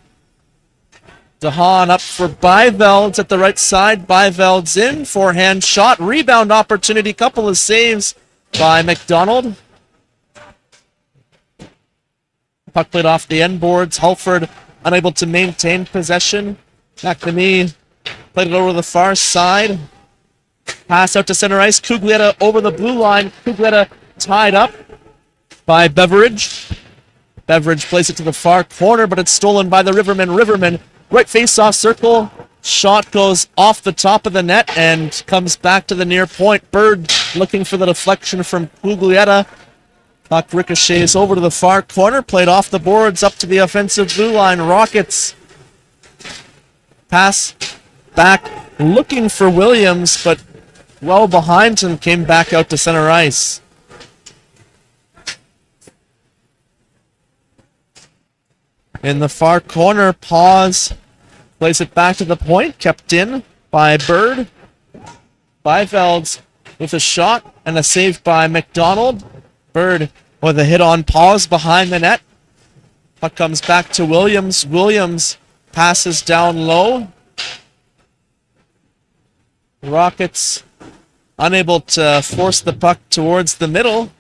DeHaan up for Byvelds at the right side. Byvelds in, forehand shot, rebound opportunity, couple of saves by McDonald. Puck played off the end boards. Halford unable to maintain possession. McNamee played it over the far side. Pass out to center ice. Cuglietta over the blue line. Cuglietta tied up by Beveridge. Beveridge plays it to the far corner, but it's stolen by the Rivermen. Rivermen, right face-off circle. Shot goes off the top of the net and comes back to the near point. Bird looking for the deflection from Puglietta. Puck ricochets over to the far corner, played off the boards up to the offensive blue line. Rockets pass back, looking for Williams, but well behind him, came back out to center ice. In the far corner, pause, plays it back to the point, kept in by Bird. Byvelds with a shot and a save by McDonald. Bird with a hit on pause behind the net. Puck comes back to Williams. Williams passes down low. Rockets unable to force the puck towards the middle.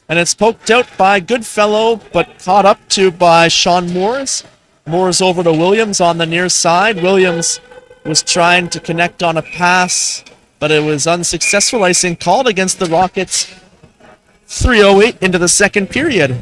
And it's poked out by Goodfellow, but caught up to by Sean Moores. Moores over to Williams on the near side. Williams was trying to connect on a pass, but it was unsuccessful. Icing called against the Rockets. 3:08 into the second period.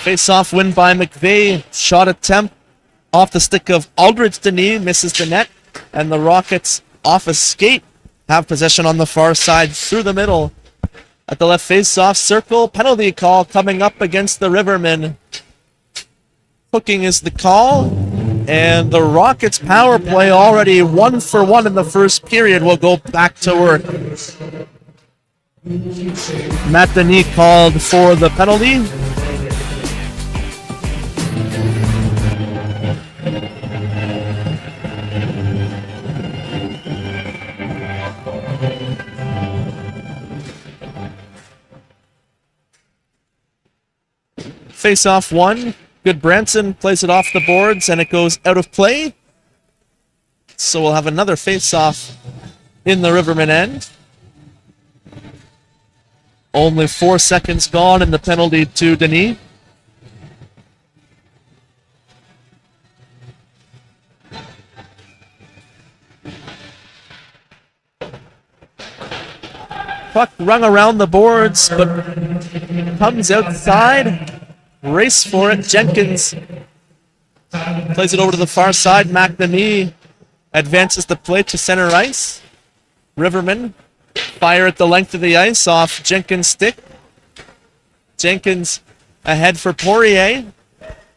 Face-off win by McVeigh. Shot attempt off the stick of Aldridge Denis, misses the net, and the Rockets off a skate have possession on the far side through the middle. At the left face-off circle, penalty call coming up against the Rivermen. Hooking is the call, and the Rockets power play already 1-for-1 in the first period will go back to work. Matt Denis called for the penalty. Face-off one. Good Branson plays it off the boards, and it goes out of play. So we'll have another face-off in the Rivermen end. Only 4 seconds gone in the penalty to Denis. Puck rung around the boards, but comes outside. Race for it. Jenkins plays it over to the far side. McNamee advances the play to center ice. Rivermen fire at the length of the ice off Jenkins' stick. Jenkins ahead for Poirier.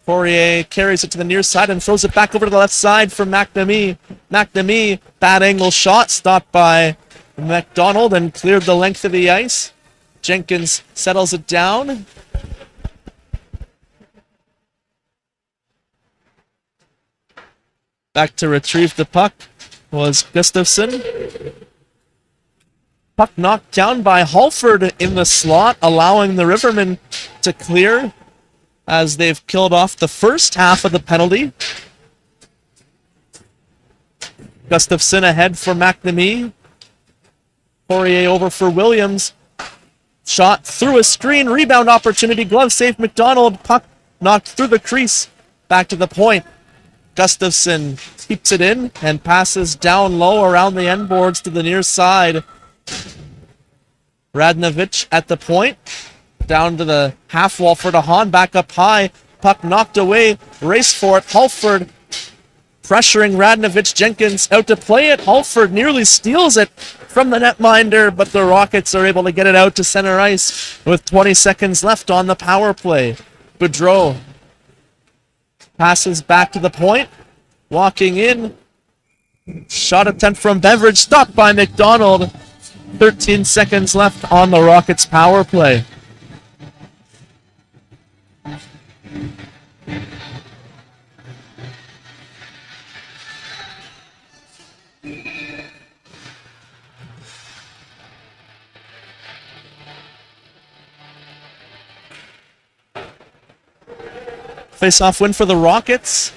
Poirier carries it to the near side and throws it back over to the left side for McNamee. McNamee, bad angle shot, stopped by McDonald and cleared the length of the ice. Jenkins settles it down. Back to retrieve the puck was Gustafson. Puck knocked down by Halford in the slot, allowing the Rivermen to clear as they've killed off the first half of the penalty. Gustafson ahead for McNamee. Poirier over for Williams. Shot through a screen, rebound opportunity, glove save McDonald. Puck knocked through the crease, back to the point. Gustafson keeps it in and passes down low around the end boards to the near side. Radnovich at the point. Down to the half wall for DeHaan, back up high. Puck knocked away, race for it. Halford pressuring Radnovich. Jenkins out to play it. Halford nearly steals it from the netminder, but the Rockets are able to get it out to center ice with 20 seconds left on the power play. Boudreau passes back to the point. Walking in. Shot attempt from Beveridge, stopped by McDonald. 13 seconds left on the Rockets power play. Face-off win for the Rockets.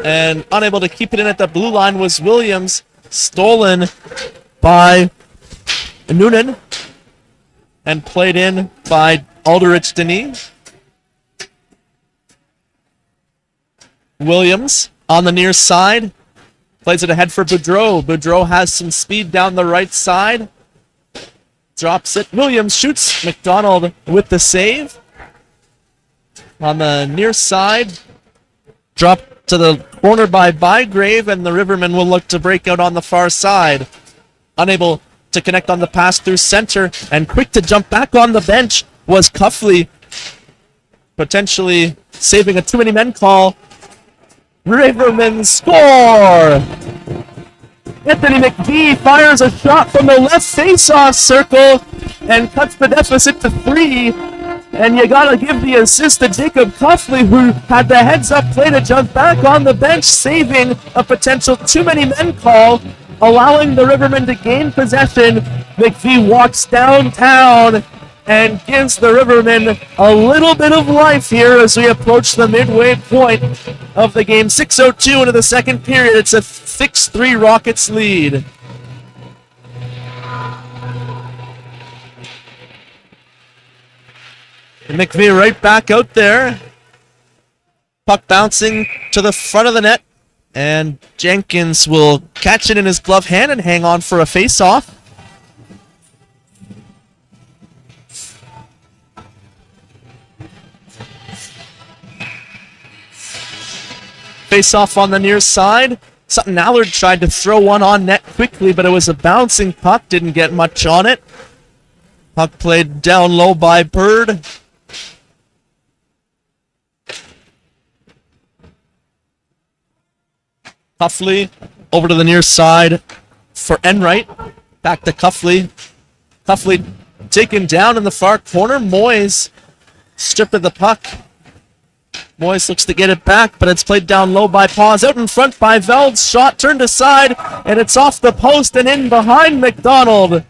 And unable to keep it in at the blue line was Williams. Stolen by Noonan. And played in by Aldrich Denis. Williams on the near side. Plays it ahead for Boudreau. Boudreau has some speed down the right side. Drops it. Williams shoots. McDonald with the save. On the near side. Drop to the corner by Bygrave, and the Rivermen will look to break out on the far side. Unable to connect on the pass through center, and quick to jump back on the bench was Cuffley, potentially saving a too many men call. Rivermen score! Anthony McGee fires a shot from the left face-off circle and cuts the deficit to 3. And you gotta give the assist to Jacob Cuffley, who had the heads-up play to jump back on the bench, saving a potential too many men call, allowing the Rivermen to gain possession. McVie walks downtown and gives the Rivermen a little bit of life here as we approach the midway point of the game. 6:02 into the second period. It's a 6-3 Rockets lead. McVie right back out there. Puck bouncing to the front of the net. And Jenkins will catch it in his glove hand and hang on for a face-off. Face-off on the near side. Sutton Allard tried to throw one on net quickly, but it was a bouncing puck. Didn't get much on it. Puck played down low by Bird. Cuffley over to the near side for Enright. Back to Cuffley. Cuffley taken down in the far corner. Moyes stripped of the puck. Moyes looks to get it back, but it's played down low by Paws. Out in front by Veld's. Shot turned aside, and it's off the post and in behind McDonald.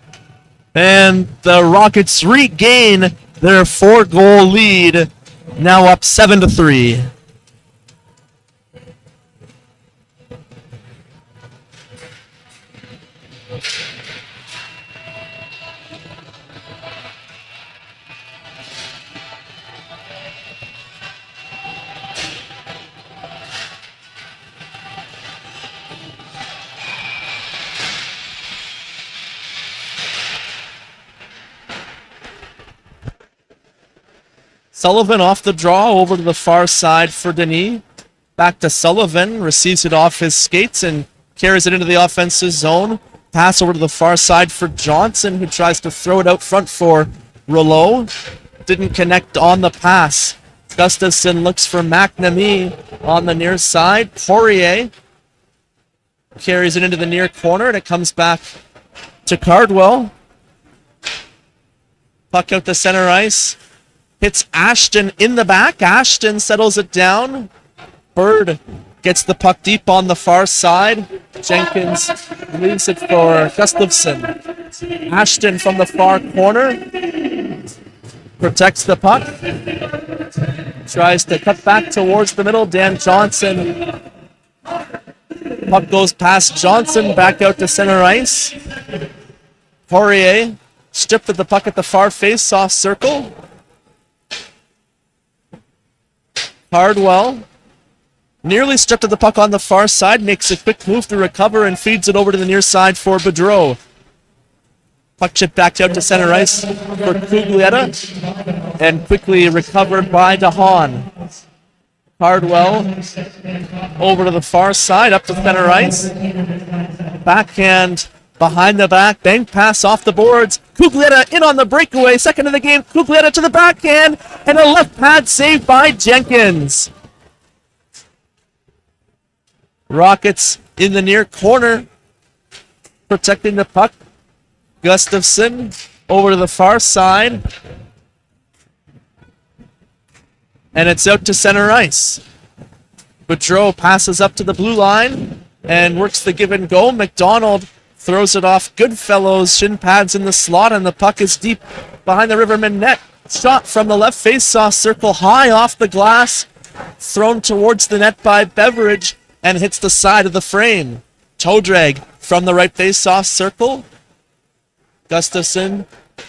And the Rockets regain their 4-goal lead, now up 7-3. Sullivan off the draw over to the far side for Denis. Back to Sullivan, receives it off his skates and carries it into the offensive zone. Pass over to the far side for Johnson, who tries to throw it out front for Rouleau. Didn't connect on the pass. Gustafson looks for McNamee on the near side. Poirier carries it into the near corner, and it comes back to Cardwell. Puck out to center ice. Hits Ashton in the back. Ashton settles it down. Bird gets the puck deep on the far side. Jenkins leaves it for Gustafson. Ashton from the far corner protects the puck. Tries to cut back towards the middle. Dan Johnson. Puck goes past Johnson. Back out to center ice. Poirier stripped of the puck at the far face-off circle. Cardwell nearly stripped of the puck on the far side, makes a quick move to recover and feeds it over to the near side for Boudreau. Puck chipped back out to center ice for Cuglietta and quickly recovered by DeHaan. Cardwell over to the far side, up to center ice. Backhand behind the back, bank pass off the boards. Cuglietta in on the breakaway, second of the game. Cuglietta to the backhand, and a left pad saved by Jenkins. Rockets in the near corner, protecting the puck. Gustafson over to the far side. And it's out to center ice. Boudreau passes up to the blue line and works the give and go. McDonald throws it off Goodfellows. Shin pads in the slot, and the puck is deep behind the Rivermen net. Shot from the left face-off circle, high off the glass. Thrown towards the net by Beveridge and hits the side of the frame. Toe drag from the right face-off circle. Gustafson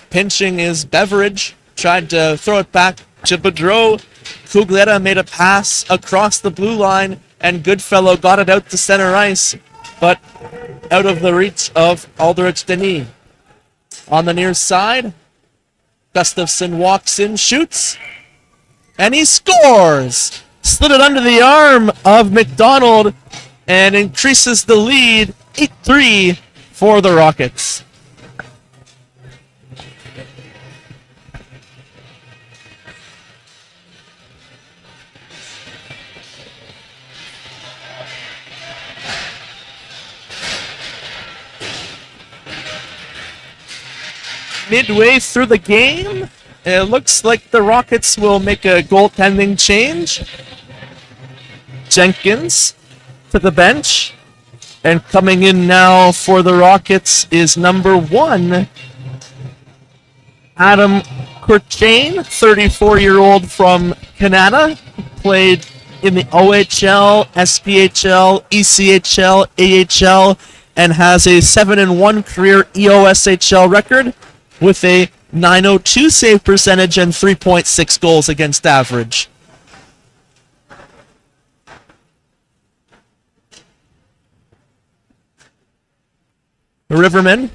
pinching is Beveridge. Tried to throw it back to Boudreau. Cuglietta made a pass across the blue line and Goodfellow got it out to center ice, but out of the reach of Aldrich Denis. On the near side, Gustafson walks in, shoots, and he scores! Slid it under the arm of McDonald and increases the lead 8-3 for the Rockets. Midway through the game, it looks like the Rockets will make a goaltending change. Jenkins to the bench. And coming in now for the Rockets is number 1, Adam Kurchain, 34-year-old from Canada. Played in the OHL, SPHL, ECHL, AHL, and has a 7-1 career EOSHL record with a .902 save percentage and 3.6 goals against average. The Rivermen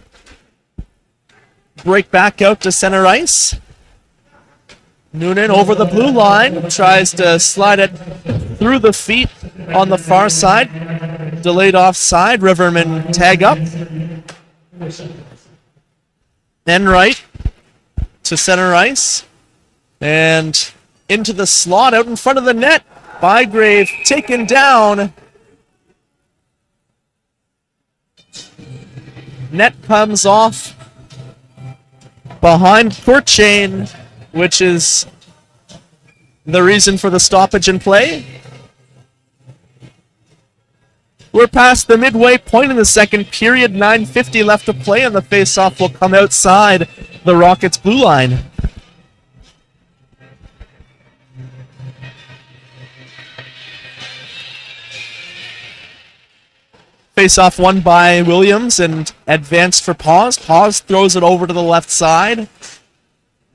break back out to center ice. Noonan over the blue line, tries to slide it through the feet on the far side. Delayed offside, Rivermen tag up. Enright to center ice. And into the slot out in front of the net. Bygrave taken down. Net comes off behind Kurchain, which is the reason for the stoppage in play. We're past the midway point in the second period. 9:50 left to play, and the faceoff will come outside the Rockets' blue line. Face-off won by Williams and advanced for Pause. Pause throws it over to the left side.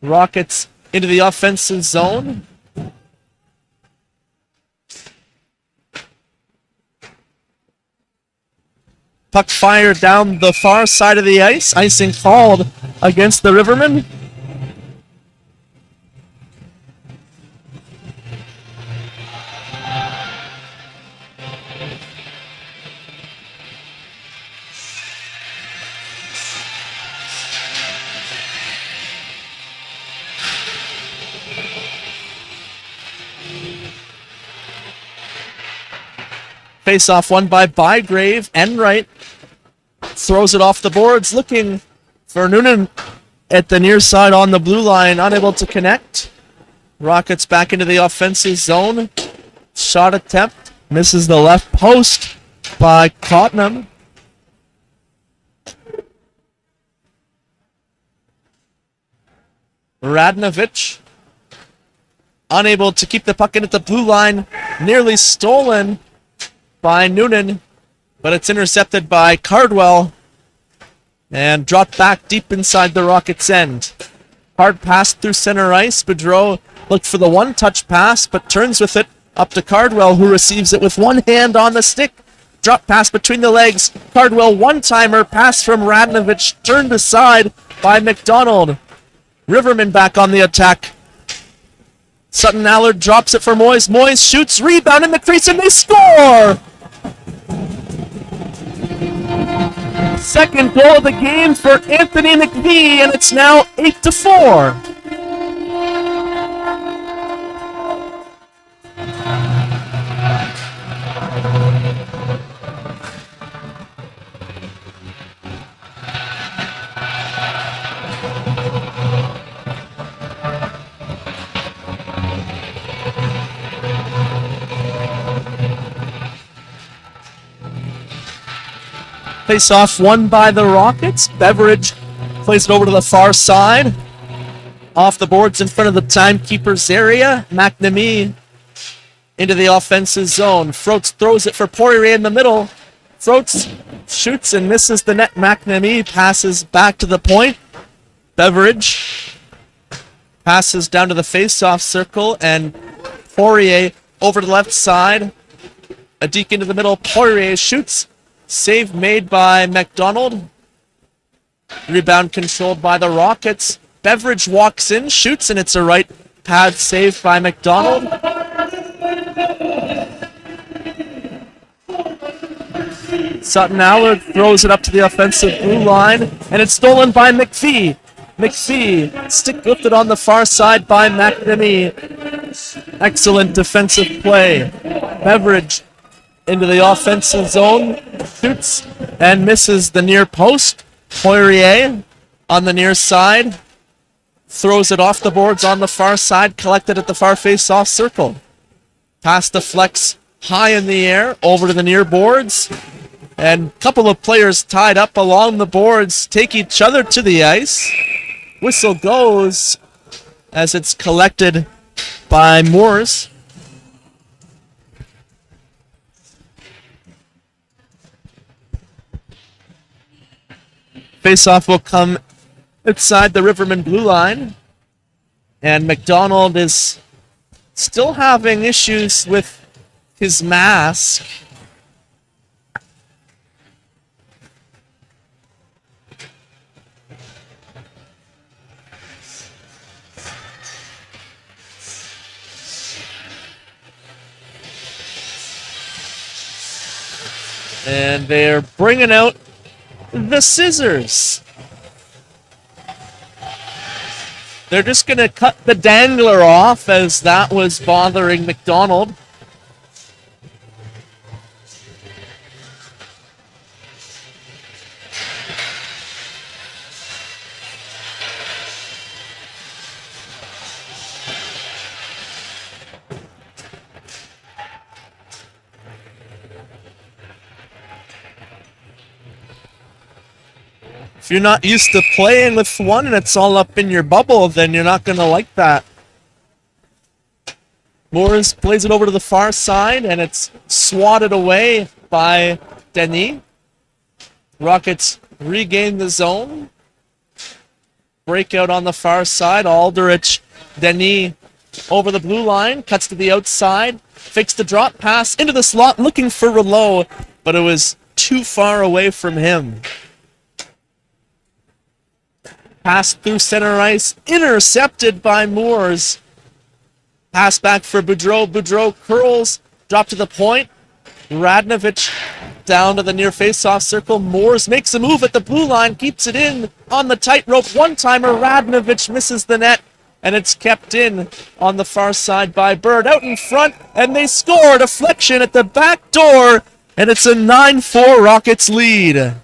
Rockets into the offensive zone. Puck fired down the far side of the ice. Icing called against the Rivermen. Face-off won by Bygrave. Enright throws it off the boards, looking for Noonan at the near side on the blue line, unable to connect. Rockets back into the offensive zone. Shot attempt misses the left post by Cottenham. Radnovich unable to keep the puck in at the blue line, nearly stolen by Noonan, but it's intercepted by Cardwell and dropped back deep inside the Rockets' end. Hard pass through center ice. Boudreau looked for the one-touch pass, but turns with it up to Cardwell, who receives it with one hand on the stick. Drop pass between the legs. Cardwell one-timer. Pass from Radnovich, turned aside by McDonald. Rivermen back on the attack. Sutton Allard drops it for Moyes. Moyes shoots, rebound in the crease, and they score! Second goal of the game for Anthony McVie, and it's now 8-4. Face-off won by the Rockets. Beveridge plays it over to the far side. Off the boards in front of the timekeeper's area. McNamee into the offensive zone. Froats throws it for Poirier in the middle. Froats shoots and misses the net. McNamee passes back to the point. Beveridge passes down to the face-off circle, and Poirier over to the left side. a deke into the middle. Poirier shoots. Save made by McDonald. Rebound controlled by the Rockets. Beveridge walks in, shoots, and it's a right pad save by McDonald. Sutton Allard throws it up to the offensive blue line, and it's stolen by McPhee. McPhee, stick lifted on the far side by McNamee. Excellent defensive play. Beveridge into the offensive zone, shoots and misses the near post. Poirier on the near side, throws it off the boards on the far side, collected at the far face-off circle. Pass the flex high in the air, over to the near boards, and a couple of players tied up along the boards take each other to the ice. Whistle goes as it's collected by Moores. Face-off will come outside the Rivermen blue line. And McDonald is still having issues with his mask. And they're bringing out the scissors. They're just going to cut the dangler off as that was bothering McDonald. If you're not used to playing with one and it's all up in your bubble, then you're not going to like that. Moores plays it over to the far side, and it's swatted away by Denis. Rockets regain the zone. Breakout on the far side. Aldrich, Denis over the blue line, cuts to the outside, fakes the drop pass into the slot, looking for Rouleau, but it was too far away from him. Pass through center ice, intercepted by Moores. Pass back for Boudreau. Boudreau curls, drop to the point. Radnovich down to the near face-off circle. Moores makes a move at the blue line, keeps it in on the tightrope. One-timer, Radnovich misses the net, and it's kept in on the far side by Bird. Out in front, and they score. Deflection at the back door, and it's a 9-4 Rockets lead.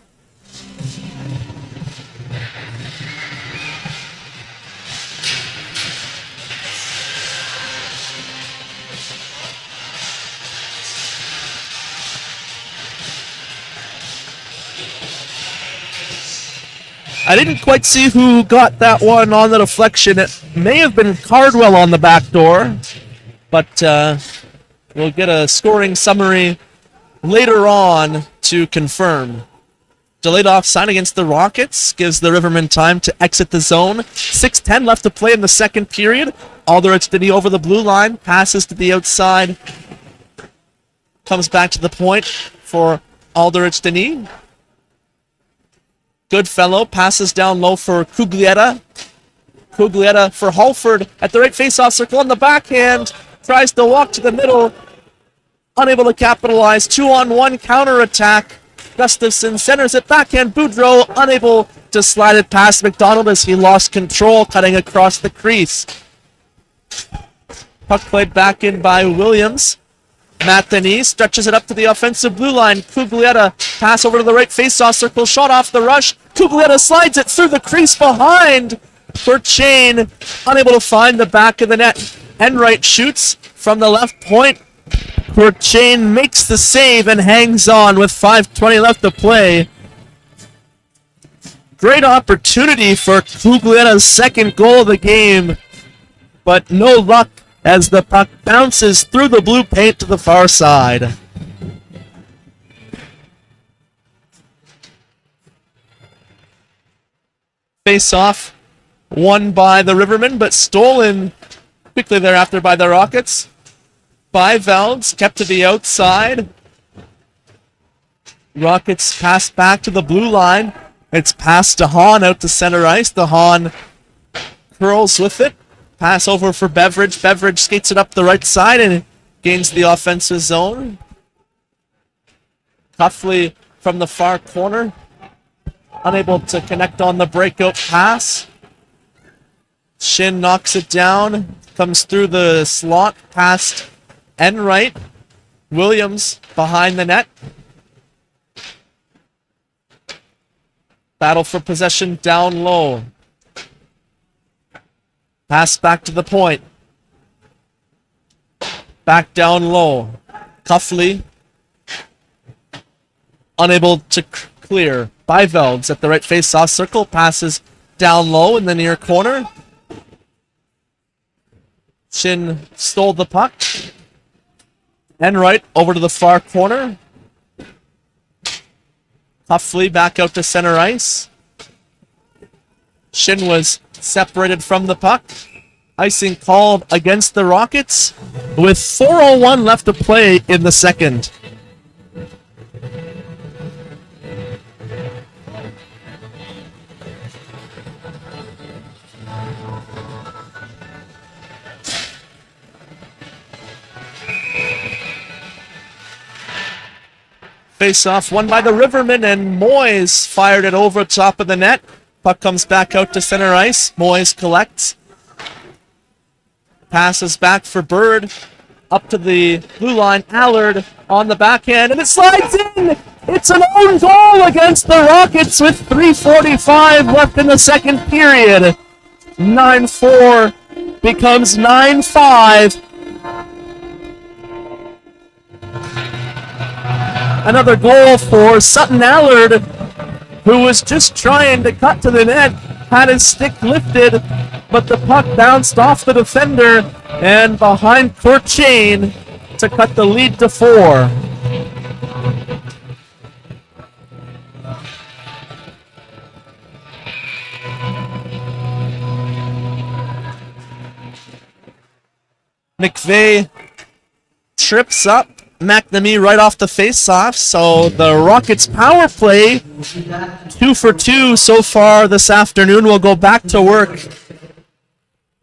I didn't quite see who got that one on the deflection. It may have been Cardwell on the back door, but we'll get a scoring summary later on to confirm. Delayed offside against the Rockets gives the Rivermen time to exit the zone. 6:10 left to play in the second period. Aldrich Denis over the blue line, passes to the outside, comes back to the point for Aldrich Denis. Goodfellow passes down low for Cuglietta. Cuglietta for Halford at the right face-off circle on the backhand. Tries to walk to the middle. Unable to capitalize. 2-on-1 counterattack. Gustafson centers it backhand. Boudreau unable to slide it past McDonald as he lost control, cutting across the crease. Puck played back in by Williams. Matt Denis stretches it up to the offensive blue line. Cuglietta pass over to the right face-off circle. Shot off the rush. Cuglietta slides it through the crease behind for Chain. Unable to find the back of the net. Enright shoots from the left point. For Chain makes the save and hangs on with 5:20 left to play. Great opportunity for Cuglietta's second goal of the game, but no luck as the puck bounces through the blue paint to the far side. Face-off won by the Rivermen, but stolen quickly thereafter by the Rockets. By Velds, kept to the outside. Rockets pass back to the blue line. It's passed to Hahn out to center ice. The Hahn curls with it. Pass over for Beveridge. Beveridge skates it up the right side and gains the offensive zone. Cuffley from the far corner. Unable to connect on the breakout pass. Shin knocks it down. Comes through the slot past Enright. Williams behind the net. Battle for possession down low. Pass back to the point. Back down low. Cuffley. Unable to clear. Byvelds at the right face-off circle. Passes down low in the near corner. Shin stole the puck. Enright over to the far corner. Cuffley back out to center ice. Shin was separated from the puck. Icing called against the Rockets with 4:01 left to play in the second. Face-off won by the Rivermen, and Moyes fired it over top of the net. Puck comes back out to center ice. Moyes collects. Passes back for Bird. Up to the blue line. Allard on the backhand, and it slides in! It's an own goal against the Rockets with 3:45 left in the second period. 9-4 becomes 9-5. Another goal for Sutton Allard, who was just trying to cut to the net, had his stick lifted, but the puck bounced off the defender and behind court chain to cut the lead to 4. McVeigh trips up McNamee right off the face-off, so the Rockets' power play, 2 for 2 so far this afternoon, will go back to work.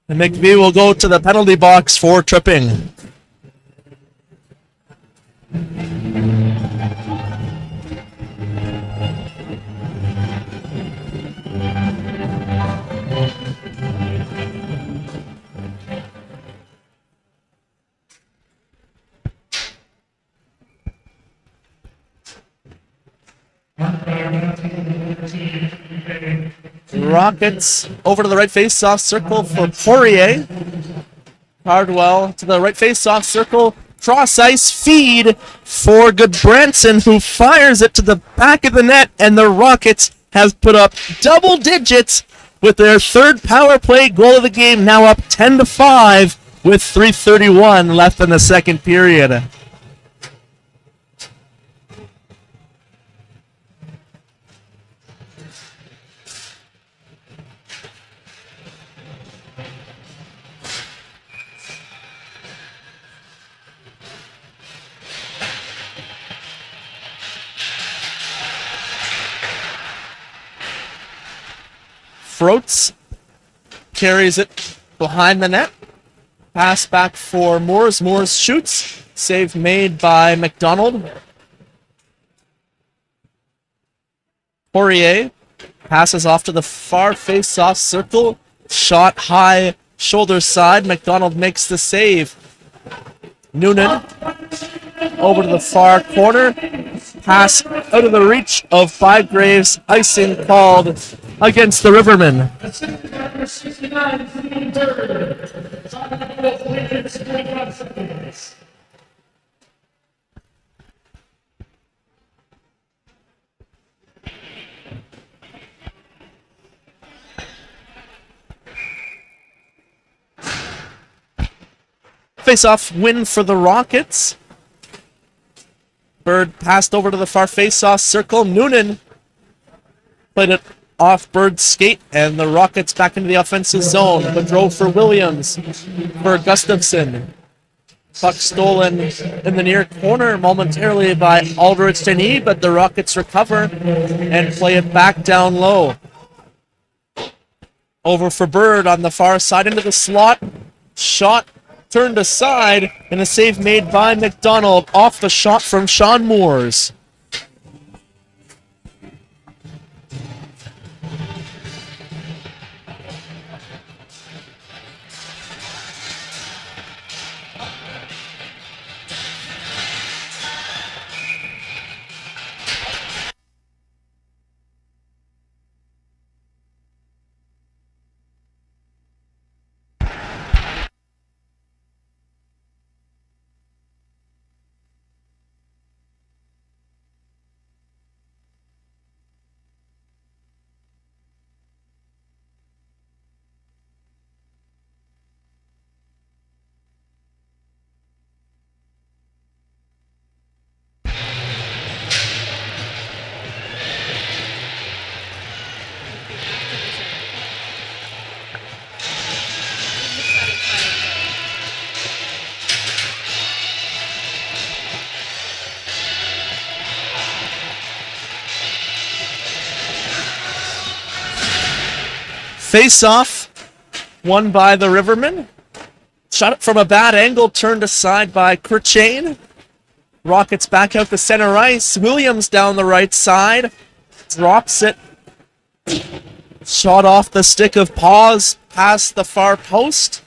And McVeigh will go to the penalty box for tripping. Rockets over to the right face-off circle for Poirier. Hardwell to the right face-off circle. Cross-ice feed for Goodbranson, who fires it to the back of the net, and the Rockets have put up double digits with their third power play goal of the game, now up 10-5 with 3:31 left in the second period. Froats carries it behind the net. Pass back for Moores. Moores shoots. Save made by McDonald. Poirier passes off to the far face-off circle. Shot high, shoulder side. McDonald makes the save. Noonan over to the far corner. Pass out of the reach of Bygraves. Icing called against the Rivermen. Face-off win for the Rockets. Bird passed over to the far face-off circle. Noonan played it off Bird's skate, and the Rockets back into the offensive zone. Boudreau for Williams, for Gustafson. Puck stolen in the near corner momentarily by Aldrich Denis, but the Rockets recover and play it back down low. Over for Bird on the far side into the slot. Shot turned aside, and a save made by McDonald off the shot from Sean Moores. Face-off, won by the Rivermen. Shot it from a bad angle, turned aside by Kurchain. Rockets back out to center ice. Williams down the right side. Drops it. Shot off the stick of Paws, past the far post.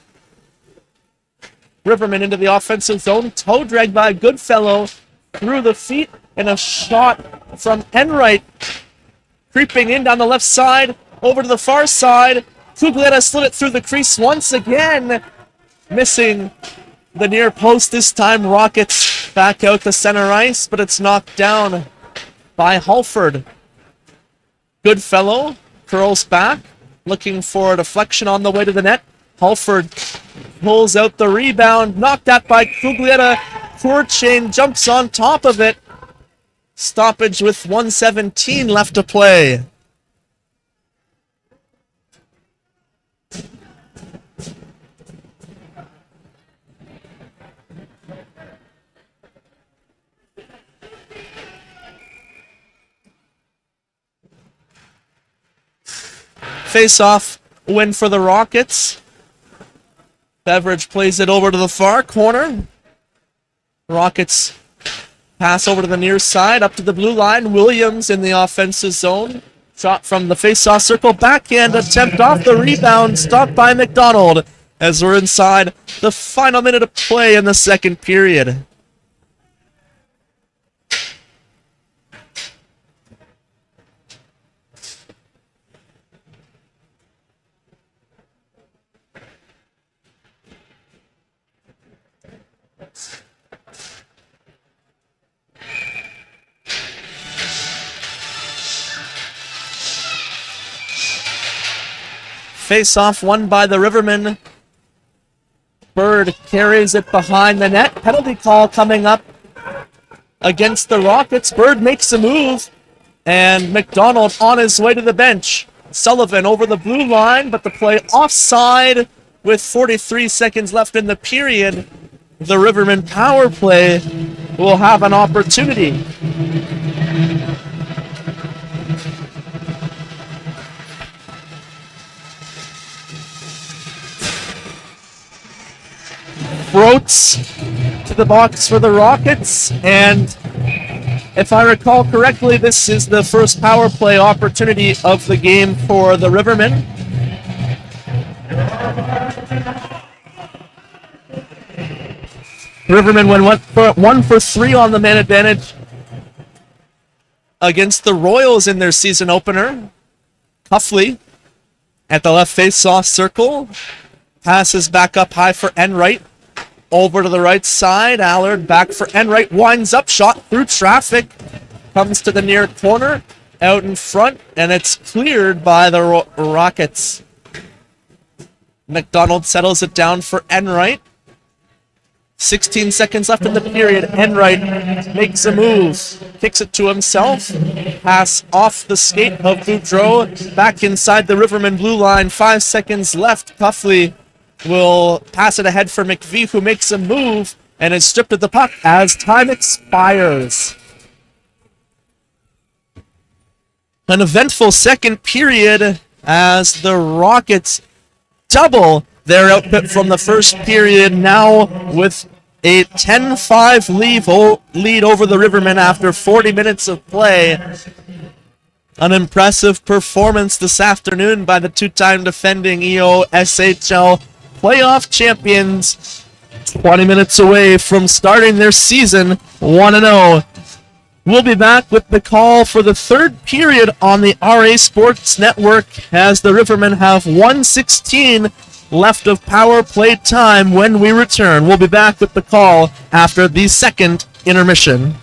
Rivermen into the offensive zone. Toe drag by Goodfellow through the feet. And a shot from Enright. Creeping in down the left side. Over to the far side. Cuglietta slid it through the crease once again. Missing the near post this time. Rockets back out to center ice, but it's knocked down by Halford. Goodfellow curls back, looking for a deflection on the way to the net. Halford pulls out the rebound, knocked at by Cuglietta. Kurchain jumps on top of it. Stoppage with 1:17 left to play. Face-off win for the Rockets. Beveridge plays it over to the far corner. Rockets pass over to the near side, up to the blue line. Williams in the offensive zone. Shot from the face-off circle. Backhand attempt off the rebound. Stopped by McDonald as we're inside the final minute of play in the second period. Face-off won by the Rivermen. Bird carries it behind the net. Penalty call coming up against the Rockets. Bird makes a move, and McDonald on his way to the bench. Sullivan over the blue line, but the play offside with 43 seconds left in the period. The Rivermen power play will have an opportunity. Broats to the box for the Rockets, and if I recall correctly, this is the first power play opportunity of the game for the Rivermen. Rivermen went 1 for 3 on the man advantage against the Royals in their season opener. Cuffley at the left face-off circle. Passes back up high for Enright. Over to the right side. Allard back for Enright. Winds up. Shot through traffic. Comes to the near corner. Out in front. And it's cleared by the Rockets. McDonald settles it down for Enright. 16 seconds left in the period. Enright makes a move. Kicks it to himself. Pass off the skate of Boudreau. Back inside the Rivermen blue line. 5 seconds left. Cuffley will pass it ahead for McVie, who makes a move and is stripped of the puck as time expires. An eventful second period as the Rockets double their output from the first period, now with a 10-5 lead over the Rivermen after 40 minutes of play. An impressive performance this afternoon by the two-time defending EOSHL playoff champions, 20 minutes away from starting their season 1-0. We'll be back with the call for the third period on the RA Sports Network as the Rivermen have 1:16 left of power play time when we return. We'll be back with the call after the second intermission.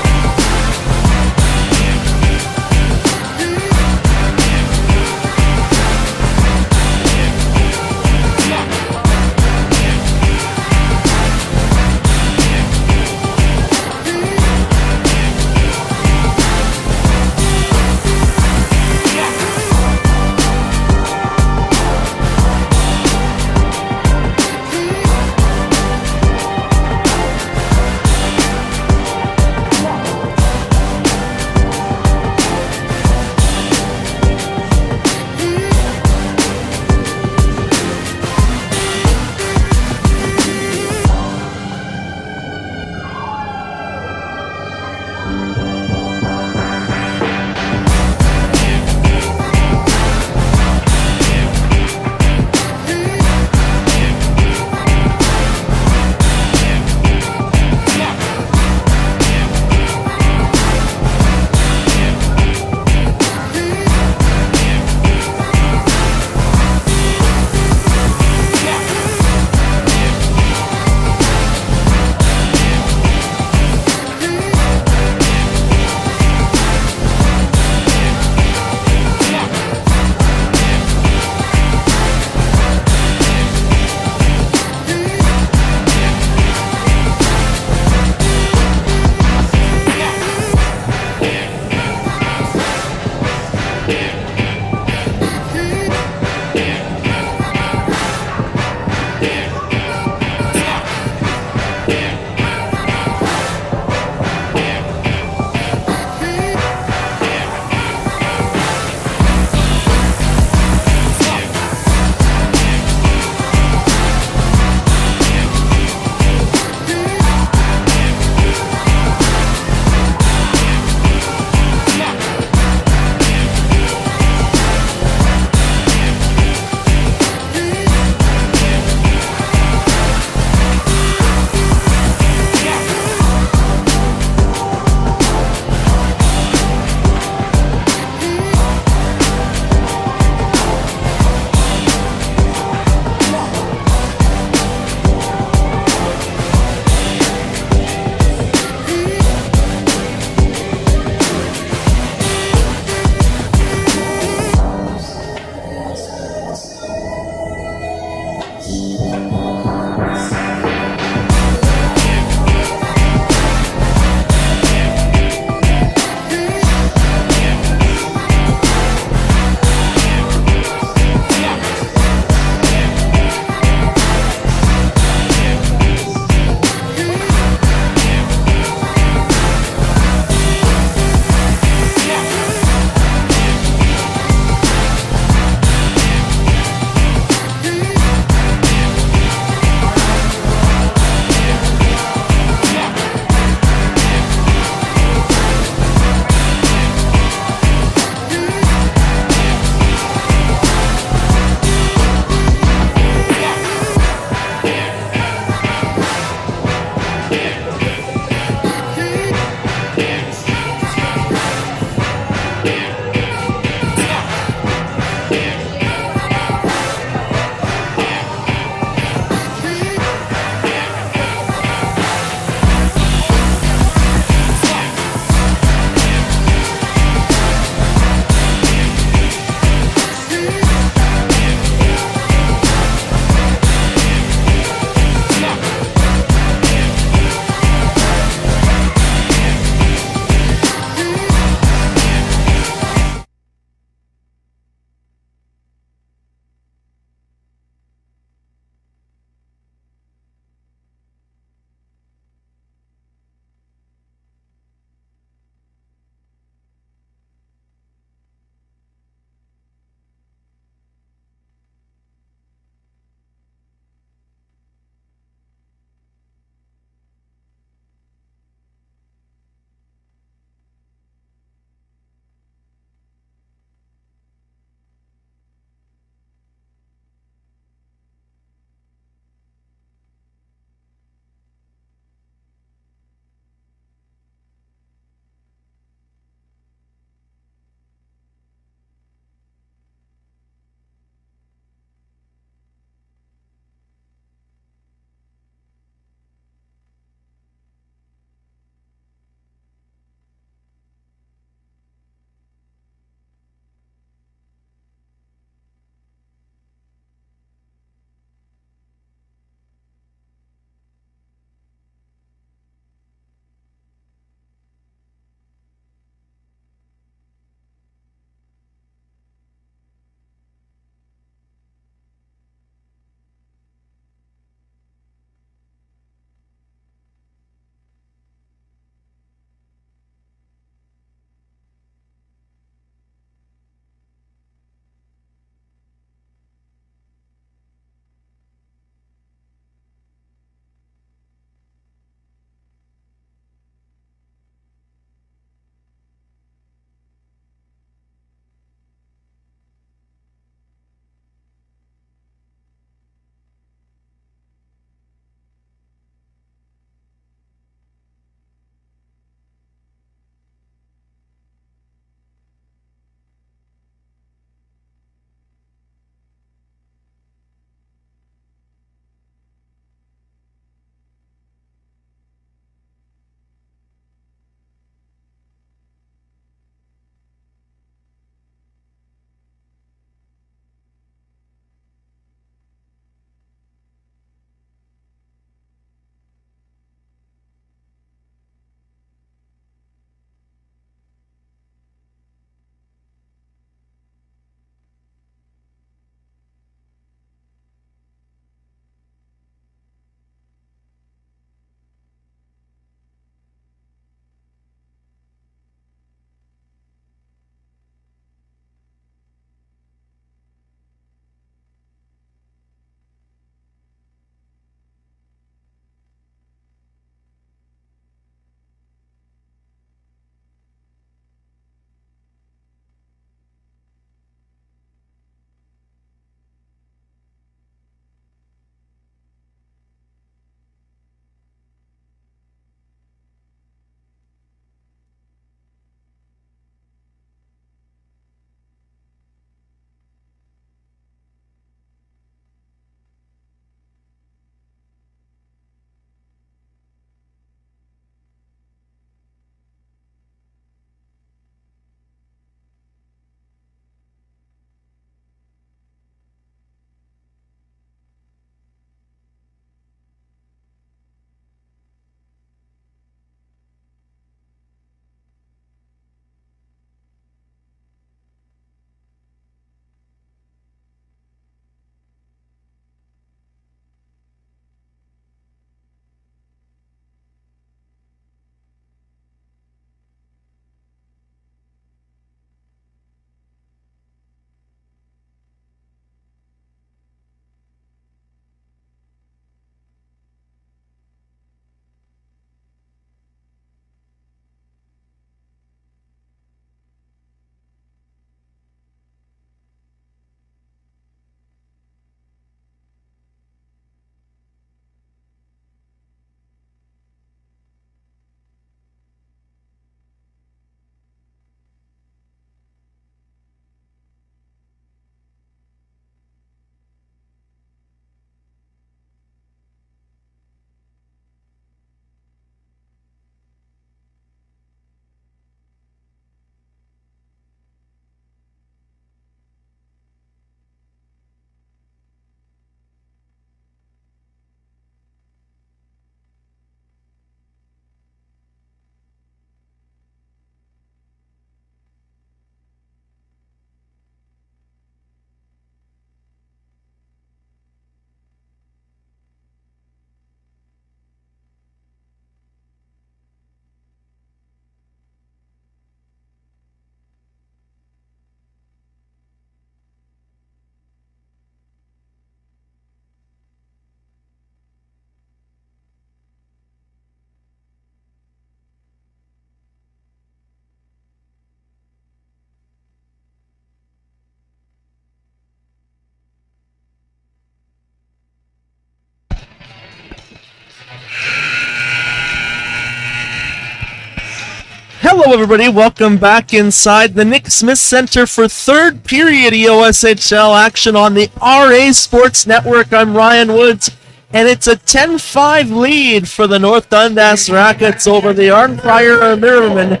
Hello, everybody. Welcome back inside the Nick Smith Center for third period EOSHL action on the RA Sports Network. I'm Ryan Woods, and it's a 10-5 lead for the North Dundas Rockets over the Arnprior Rivermen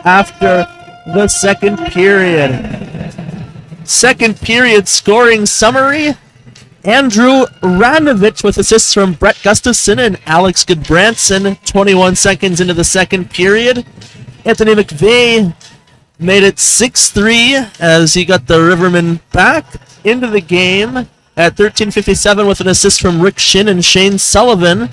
after the second period. Second period scoring summary. Andrew Radnovich with assists from Brett Gustafson and Alex Goodbranson 21 seconds into the second period. Anthony McVeigh made it 6-3 as he got the Rivermen back into the game at 13:57 with an assist from Rick Shin and Shane Sullivan.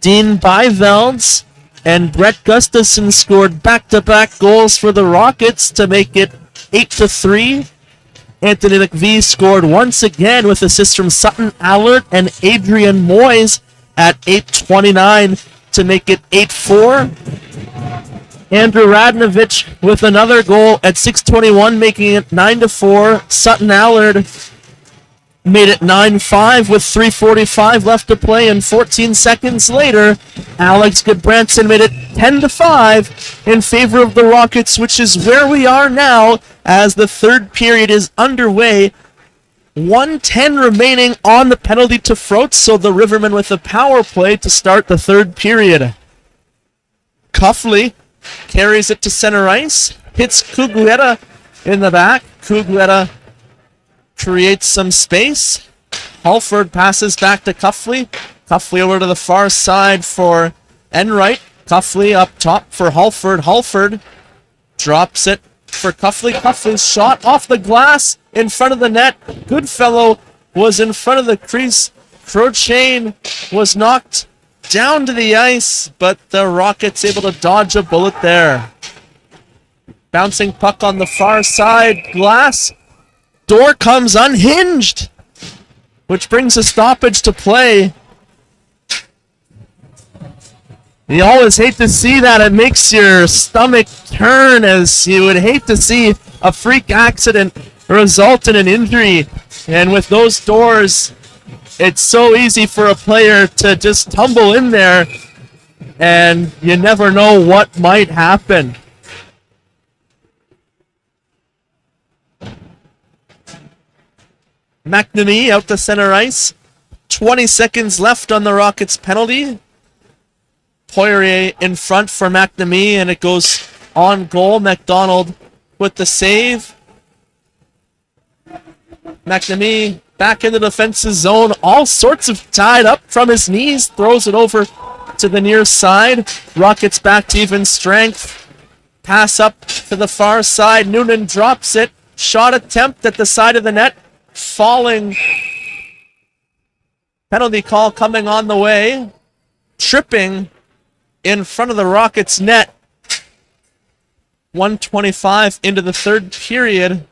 Dean Byvelds and Brett Gustafson scored back-to-back goals for the Rockets to make it 8-3. Anthony McVeigh scored once again with assists from Sutton Allert and Adrian Moyes at 8:29 to make it 8-4. Andrew Radnovich with another goal at 6:21, making it 9-4. Sutton Allard made it 9-5 with 3:45 left to play, and 14 seconds later, Alex Goodbranson made it 10-5 in favor of the Rockets, which is where we are now as the third period is underway. 1:10 remaining on the penalty to Froats, so the Rivermen with a power play to start the third period. Cuffley carries it to center ice, hits Cugletta in the back. Cugletta creates some space. Halford passes back to Cuffley. Cuffley over to the far side for Enright. Cuffley up top for Halford. Halford drops it for Cuffley. Cuffley's shot off the glass in front of the net. Goodfellow was in front of the crease. Crochain was knocked down to the ice, but the Rockets able to dodge a bullet there. Bouncing puck on the far side. Glass. Door comes unhinged, which brings a stoppage to play. You always hate to see that. It makes your stomach turn, as you would hate to see a freak accident result in an injury. And with those doors, it's so easy for a player to just tumble in there, and you never know what might happen. McNamee out to center ice. 20 seconds left on the Rockets penalty. Poirier in front for McNamee, and it goes on goal. McDonald with the save. McNamee back in the defensive zone, all sorts of tied up from his knees, throws it over to the near side. Rockets back to even strength. Pass up to the far side. Noonan drops it. Shot attempt at the side of the net. Falling. Penalty call coming on the way. Tripping in front of the Rockets net. 1:25 into the third period.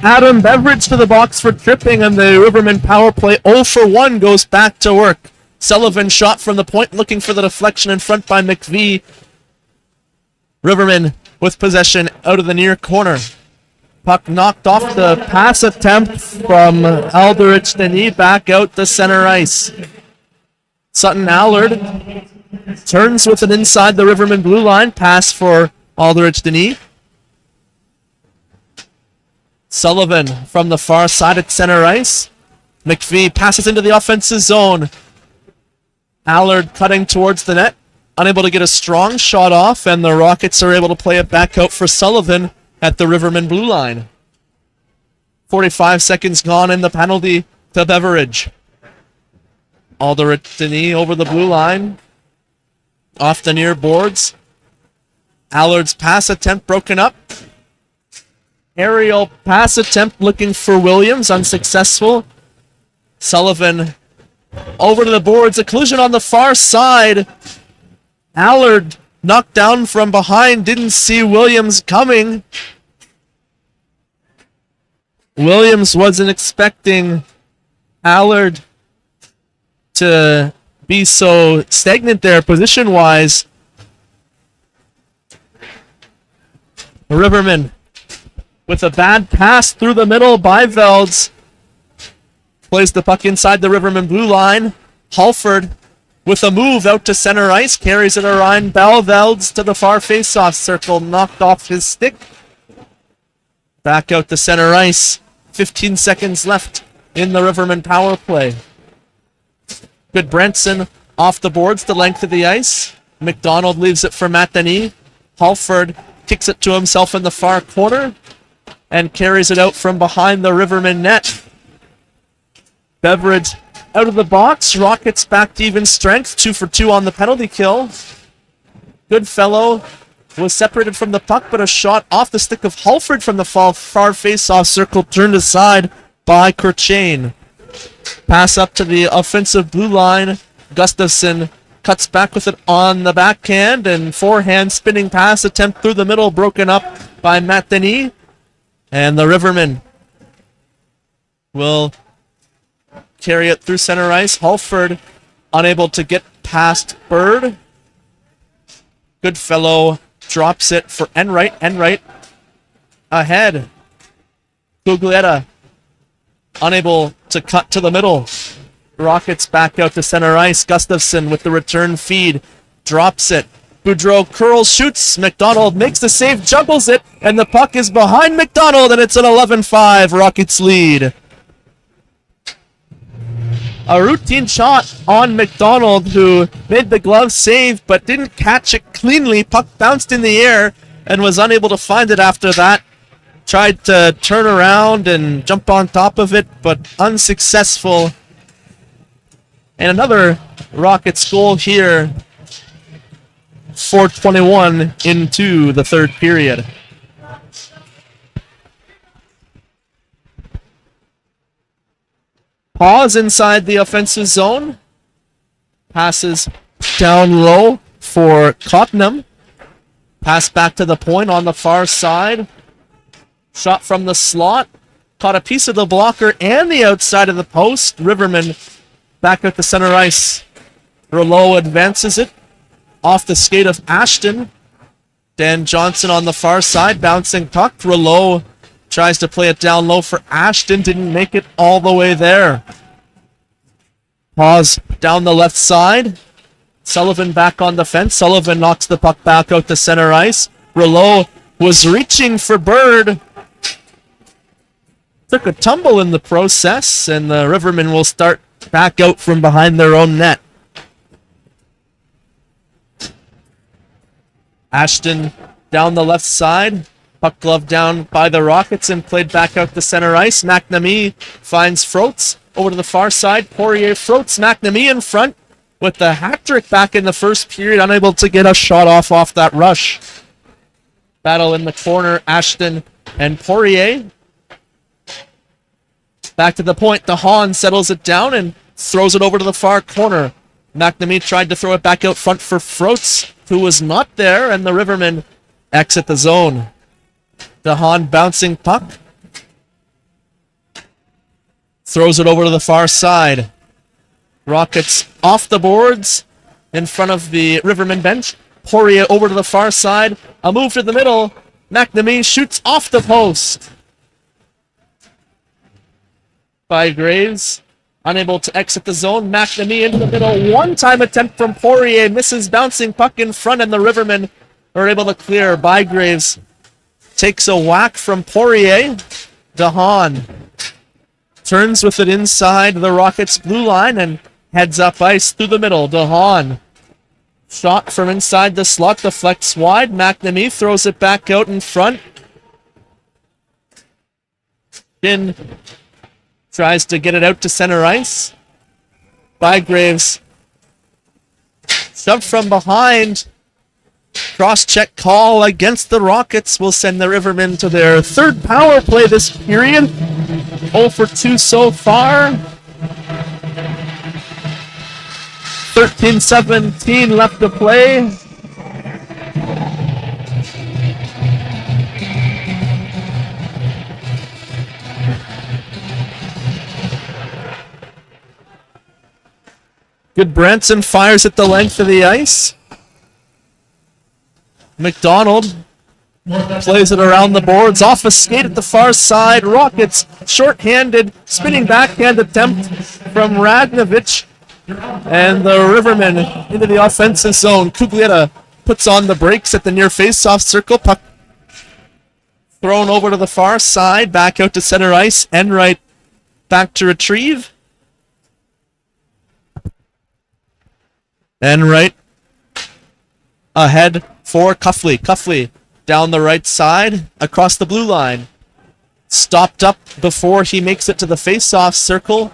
Adam Beveridge to the box for tripping, and the Rivermen power play 0 for 1 goes back to work. Sullivan shot from the point, looking for the deflection in front by McVeigh. Rivermen with possession out of the near corner. Puck knocked off the pass attempt from Aldrich Denis back out to center ice. Sutton Allard turns with it inside the Rivermen blue line. Pass for Aldrich Denis. Sullivan from the far side at center ice. McVeigh passes into the offensive zone. Allard cutting towards the net. Unable to get a strong shot off, and the Rockets are able to play it back out for Sullivan at the Rivermen blue line. 45 seconds gone in the penalty to Beveridge. Aldrich Denis over the blue line. Off the near boards. Allard's pass attempt broken up. Aerial pass attempt looking for Williams, unsuccessful. Sullivan over to the boards, a collision on the far side. Allard knocked down from behind, didn't see Williams coming. Williams wasn't expecting Allard to be so stagnant there position-wise. Rivermen with a bad pass through the middle by Velds. Plays the puck inside the Rivermen blue line. Halford with a move out to center ice. Carries it around Bell. Velds to the far face-off circle. Knocked off his stick. Back out to center ice. 15 seconds left in the Rivermen power play. Good Brentson off the boards, the length of the ice. McDonald leaves it for Matheny. Halford kicks it to himself in the far corner and carries it out from behind the Rivermen net. Beveridge out of the box. Rockets back to even strength. 2 for 2 on the penalty kill. Goodfellow was separated from the puck, but a shot off the stick of Halford from the far face-off circle turned aside by Kurchain. Pass up to the offensive blue line. Gustafson cuts back with it on the backhand, and forehand spinning pass attempt through the middle broken up by Matheny. And the Rivermen will carry it through center ice. Halford unable to get past Bird. Goodfellow drops it for Enright. Enright ahead. Guglietta unable to cut to the middle. Rockets back out to center ice. Gustafson with the return feed. Drops it. Boudreau curls, shoots. McDonald makes the save, juggles it, and the puck is behind McDonald, and it's an 11-5 Rockets lead. A routine shot on McDonald, who made the glove save but didn't catch it cleanly. Puck bounced in the air and was unable to find it after that. Tried to turn around and jump on top of it, but unsuccessful. And another Rockets goal here. 4:21 into the third period. Pause inside the offensive zone. Passes down low for Cottenham. Pass back to the point on the far side. Shot from the slot. Caught a piece of the blocker and the outside of the post. Rivermen back at the center ice. Rouleau advances it off the skate of Ashton. Dan Johnson on the far side. Bouncing puck. Rouleau tries to play it down low for Ashton. Didn't make it all the way there. Pause down the left side. Sullivan back on the fence. Sullivan knocks the puck back out to center ice. Rouleau was reaching for Bird. Took a tumble in the process, and the Rivermen will start back out from behind their own net. Ashton down the left side. Puck glove down by the Rockets and played back out to center ice. McNamee finds Froats over to the far side. Poirier, Froats, McNamee in front with the hat trick back in the first period. Unable to get a shot off that rush. Battle in the corner, Ashton and Poirier. Back to the point. DeHaan settles it down and throws it over to the far corner. McNamee tried to throw it back out front for Froats, who was not there, and the Rivermen exit the zone. DeHaan bouncing puck. Throws it over to the far side. Rockets off the boards in front of the Rivermen bench. Poirier over to the far side. A move to the middle. McNamee shoots off the post. By Graves. Unable to exit the zone. McNamee into the middle. One-time attempt from Poirier. Misses bouncing puck in front, and the Rivermen are able to clear. Bygraves takes a whack from Poirier. DeHaan turns with it inside the Rockets' blue line and heads up ice through the middle. DeHaan. Shot from inside the slot. Deflects wide. McNamee throws it back out in front. Finn tries to get it out to center ice. Bygraves shoved from behind. Cross-check call against the Rockets will send the Rivermen to their third power play this period. 0 for 2 so far. 13-17 left to play. Good Branson fires at the length of the ice. McDonald plays it around the boards, off a skate at the far side. Rockets short-handed, spinning backhand attempt from Radnovich. And the Rivermen into the offensive zone. Cuglietta puts on the brakes at the near face-off circle. Puck thrown over to the far side, back out to center ice. Enright back to retrieve. Enright ahead for Cuffley. Cuffley down the right side, across the blue line. Stopped up before he makes it to the face-off circle.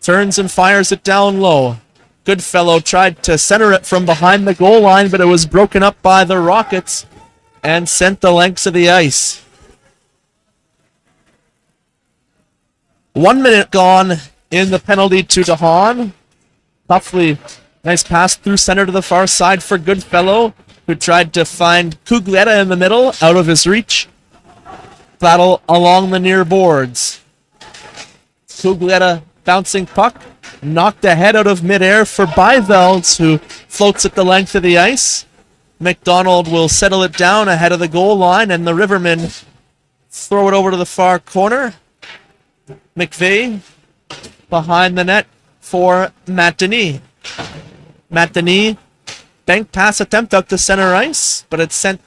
Turns and fires it down low. Goodfellow tried to center it from behind the goal line, but it was broken up by the Rockets and sent the lengths of the ice. 1 minute gone in the penalty to DeHaan. Cuffley, nice pass through center to the far side for Goodfellow, who tried to find Cuglietta in the middle, out of his reach. Battle along the near boards. Cuglietta bouncing puck, knocked ahead out of midair for Byvelds, who floats at the length of the ice. McDonald will settle it down ahead of the goal line, and the Rivermen throw it over to the far corner. McVeigh behind the net for Matt Denis. Matt Denis, bank pass attempt out to center ice, but it's sent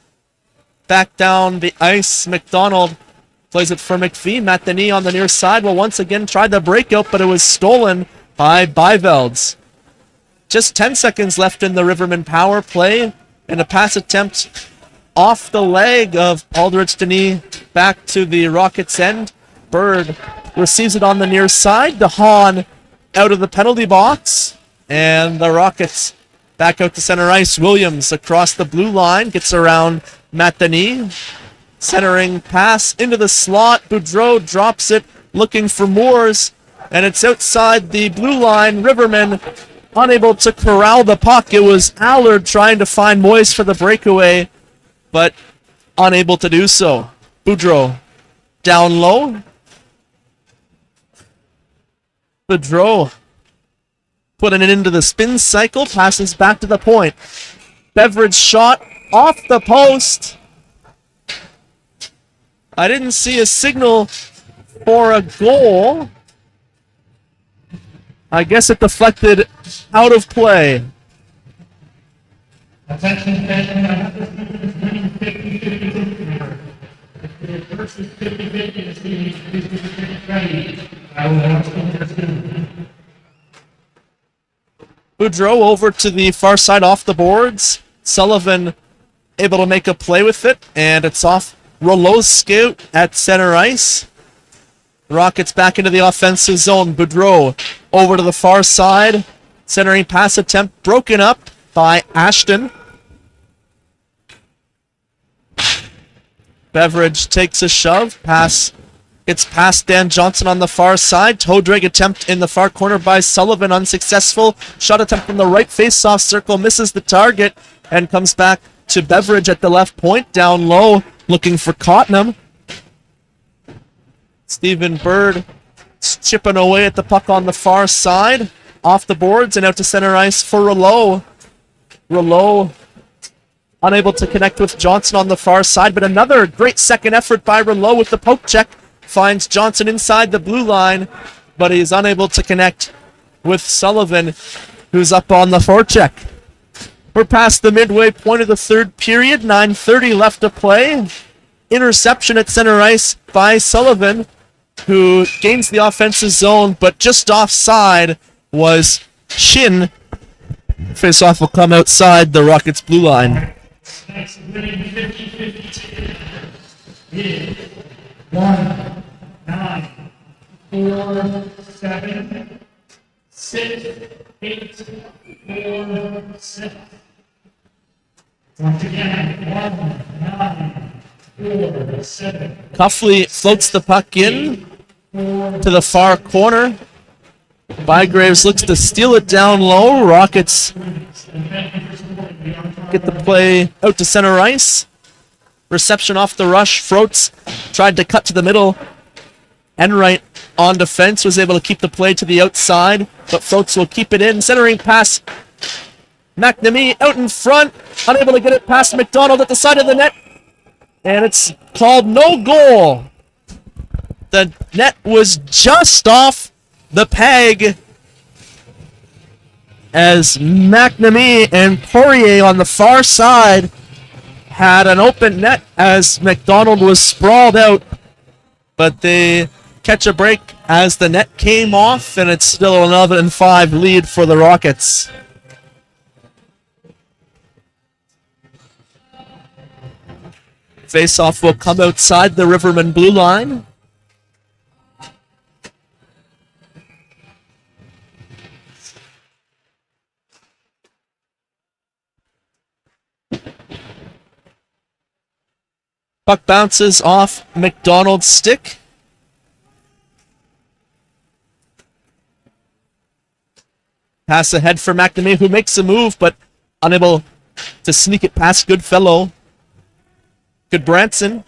back down the ice. McDonald plays it for McPhee. Matt Denis on the near side will once again try the breakout, but it was stolen by Byvelds. Just 10 seconds left in the Rivermen power play, and a pass attempt off the leg of Aldrich Denis back to the Rockets' end. Bird receives it on the near side. DeHaan out of the penalty box, and the Rockets back out to center ice. Williams across the blue line, gets around Matt Denis. Centering pass into the slot. Boudreau drops it, looking for Moores, and it's outside the blue line. Rivermen unable to corral the puck. It was Allard trying to find Moyes for the breakaway, but unable to do so. Boudreau down low. Boudreau putting it into the spin cycle, passes back to the point. Beveridge shot off the post. I didn't see a signal for a goal. I guess it deflected out of play. Attention, winning 50-50. If the first is 50-50, it's ready. I will have to Boudreau over to the far side off the boards. Sullivan able to make a play with it, and it's off Rouleau's scout at center ice. Rockets back into the offensive zone. Boudreau over to the far side. Centering pass attempt broken up by Ashton. Beveridge takes a shove. Pass gets past Dan Johnson on the far side. Toe drag attempt in the far corner by Sullivan, unsuccessful. Shot attempt from the right face-off circle, misses the target, and comes back to Beveridge at the left point, down low, looking for Cottenham. Stephen Bird chipping away at the puck on the far side, off the boards and out to center ice for Rouleau. Rouleau unable to connect with Johnson on the far side, but another great second effort by Rouleau with the poke check. Finds Johnson inside the blue line, but he's unable to connect with Sullivan, who's up on the forecheck. We're past the midway point of the third period, 9:30 left to play. Interception at center ice by Sullivan, who gains the offensive zone, but just offside was Shin. Face-off will come outside the Rockets' blue line. Next, winning 50-50 is 1, 9, 4, 7, 6, 8, 4, 6. Once again, 1, 9, 4, 7. Cuffley floats the puck in to the far corner. Bygraves looks to steal it down low. Rockets get the play out to center ice. Reception off the rush. Froats tried to cut to the middle. Enright on defense, was able to keep the play to the outside, but Froats will keep it in. Centering pass. McNamee out in front, unable to get it past McDonald at the side of the net, and it's called no goal. The net was just off the peg as McNamee and Poirier on the far side had an open net as McDonald was sprawled out, but they catch a break as the net came off, and it's still an 11-5 lead for the Rockets. Face-off will come outside the Rivermen blue line. Puck bounces off McDonald's stick. Pass ahead for McNamee, who makes a move, but unable to sneak it past Goodfellow. Goodbranson.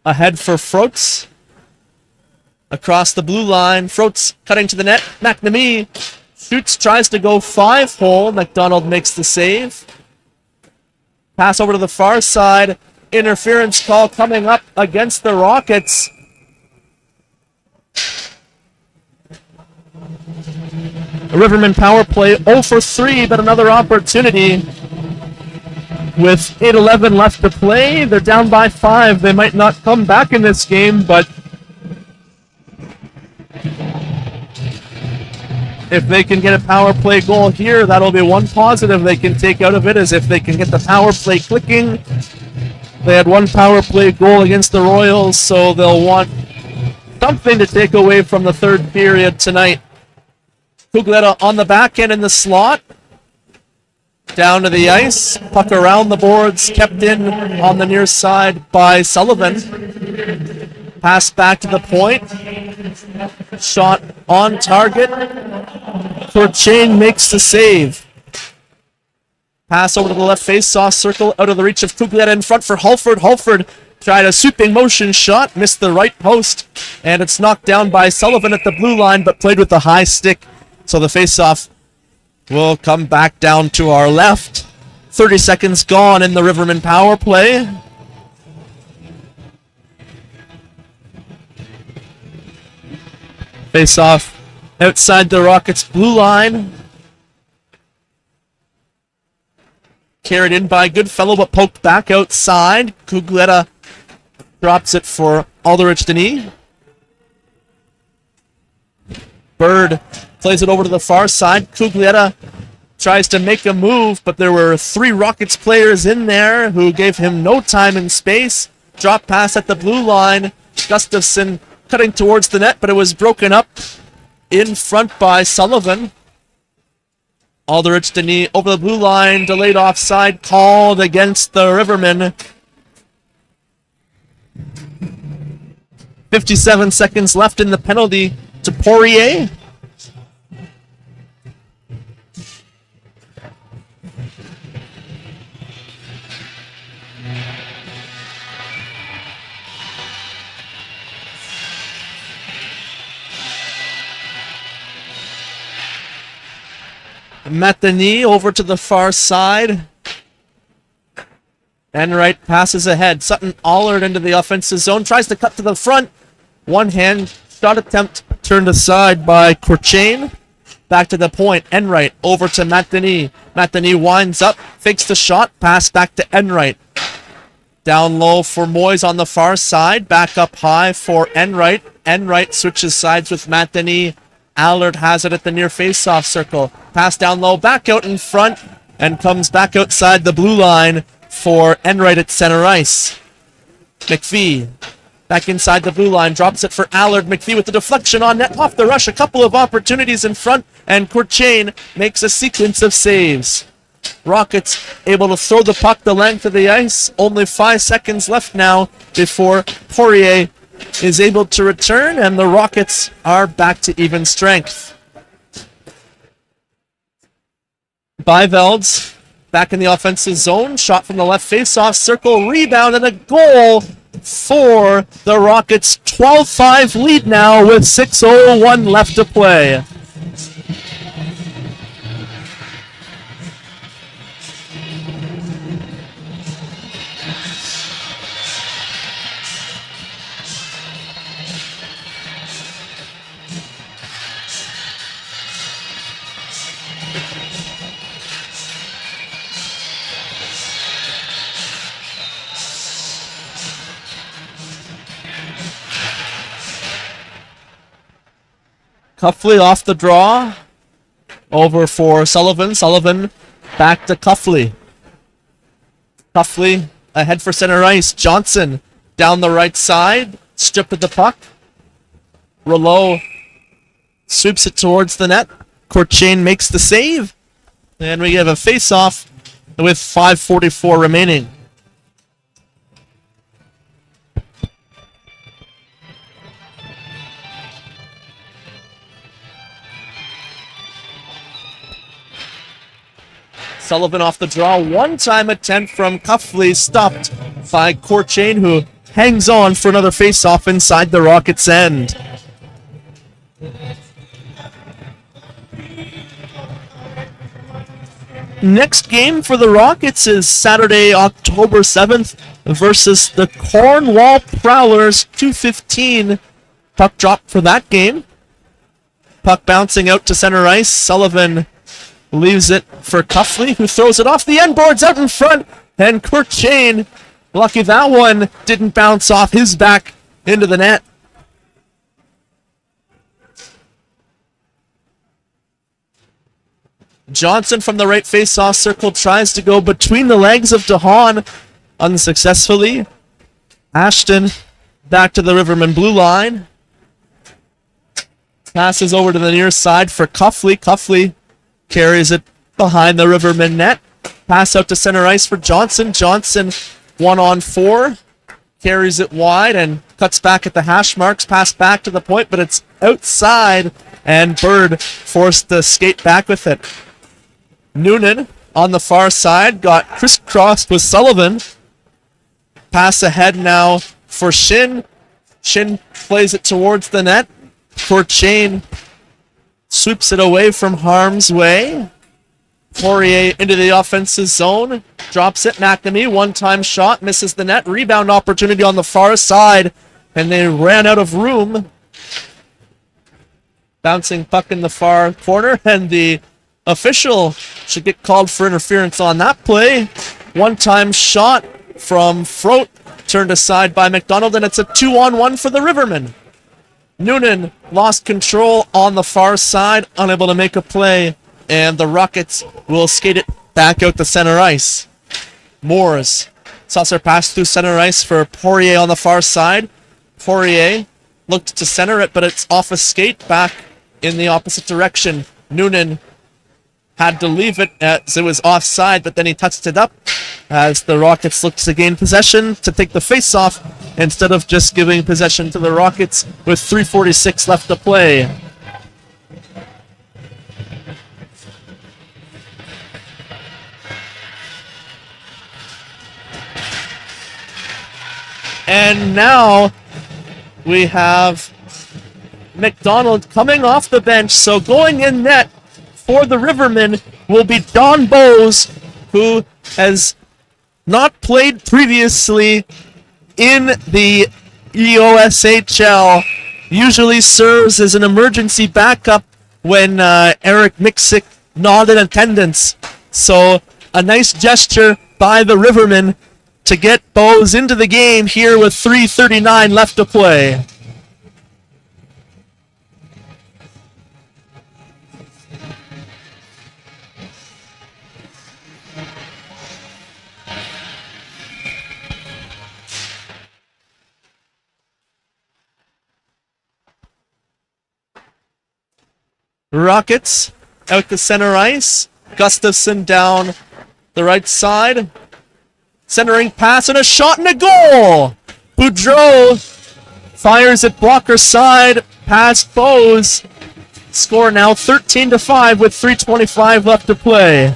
Ahead for Froats. Across the blue line. Froats cutting to the net. McNamee shoots, tries to go 5-hole. McDonald makes the save. Pass over to the far side. Interference call coming up against the Rockets. A Rivermen power play 0 for 3, but another opportunity. With 8:11 left to play, they're down by 5. They might not come back in this game, but if they can get a power play goal here, that'll be one positive they can take out of it, is if they can get the power play clicking. They had one power play goal against the Royals, so they'll want something to take away from the third period tonight. Cugletta on the back end in the slot. Down to the ice. Puck around the boards. Kept in on the near side by Sullivan. Pass back to the point. Shot on target. Courchain makes the save. Pass over to the left face-off circle. Out of the reach of Cugletta in front for Hulford. Hulford tried a sweeping motion shot. Missed the right post. And it's knocked down by Sullivan at the blue line, but played with the high stick. So the face-off will come back down to our left. 30 seconds gone in the Rivermen power play. Face-off outside the Rockets' blue line. Carried in by Goodfellow, but poked back outside. Cugletta drops it for Aldrich Denis. Bird plays it over to the far side. Cugletta tries to make a move, but there were 3 Rockets players in there who gave him no time and space. Drop pass at the blue line. Gustafson cutting towards the net, but it was broken up in front by Sullivan. Aldrich Denis over the blue line. Delayed offside called against the Rivermen. 57 seconds left in the penalty to Poirier. Matheny over to the far side. Enright passes ahead. Sutton Allard into the offensive zone. Tries to cut to the front. One hand shot attempt turned aside by Courchain. Back to the point. Enright over to Matheny. Matheny winds up. Fakes the shot. Pass back to Enright. Down low for Moyes on the far side. Back up high for Enright. Enright switches sides with Matheny. Allard has it at the near face-off circle. Pass down low, back out in front, and comes back outside the blue line for Enright at center ice. McPhee back inside the blue line, drops it for Allard. McPhee with the deflection on net, off the rush, a couple of opportunities in front, and Courchain makes a sequence of saves. Rockets able to throw the puck the length of the ice. Only 5 seconds left now before Poirier is able to return, and the Rockets are back to even strength. Byvelds back in the offensive zone. Shot from the left face-off circle. Rebound and a goal for the Rockets' 12-5 lead now with 6:01 left to play. Cuffley off the draw. Over for Sullivan. Sullivan back to Cuffley. Cuffley ahead for center ice. Johnson down the right side. Stripped at the puck. Rouleau sweeps it towards the net. Courchain makes the save. And we have a face-off with 5:44 remaining. Sullivan off the draw. One-time attempt from Cuffley, stopped by Courchain, who hangs on for another face-off inside the Rockets' end. Next game for the Rockets is Saturday, October 7th versus the Cornwall Prowlers, 2:15. Puck drop for that game. Puck bouncing out to center ice. Sullivan leaves it for Cuffley, who throws it off the end boards out in front. And Courchain, lucky that one didn't bounce off his back into the net. Johnson from the right face-off circle tries to go between the legs of DeHaan unsuccessfully. Ashton back to the Rivermen blue line. Passes over to the near side for Cuffley. Cuffley carries it behind the Rivermen net. Pass out to center ice for Johnson. Johnson 1-on-4. Carries it wide and cuts back at the hash marks. Pass back to the point, but it's outside. And Bird forced to skate back with it. Noonan on the far side got crisscrossed with Sullivan. Pass ahead now for Shin. Shin plays it towards the net. Courchain sweeps it away from harm's way. Poirier into the offensive zone. Drops it. McNamee, one-time shot. Misses the net. Rebound opportunity on the far side. And they ran out of room. Bouncing puck in the far corner. And the official should get called for interference on that play. One-time shot from Frote. Turned aside by McDonald. And it's a 2-on-1 for the Rivermen. Noonan lost control on the far side, unable to make a play, and the Rockets will skate it back out to center ice. Moores. Saucer pass through center ice for Poirier on the far side. Poirier looked to center it, but it's off a skate back in the opposite direction. Noonan had to leave it as it was offside, but then he touched it up as the Rockets looked to gain possession to take the face-off instead of just giving possession to the Rockets with 3:46 left to play. And now we have McDonald coming off the bench, so going in net for the Rivermen will be Don Bowes, who has not played previously in the EOSHL, usually serves as an emergency backup when Eric Miksic not in attendance. So a nice gesture by the Rivermen to get Bowes into the game here with 3:39 left to play. Rockets out to center ice. Gustafson down the right side. Centering pass and a shot and a goal! Boudreau fires at blocker side past Bowes. Score now 13-5 with 3:25 left to play.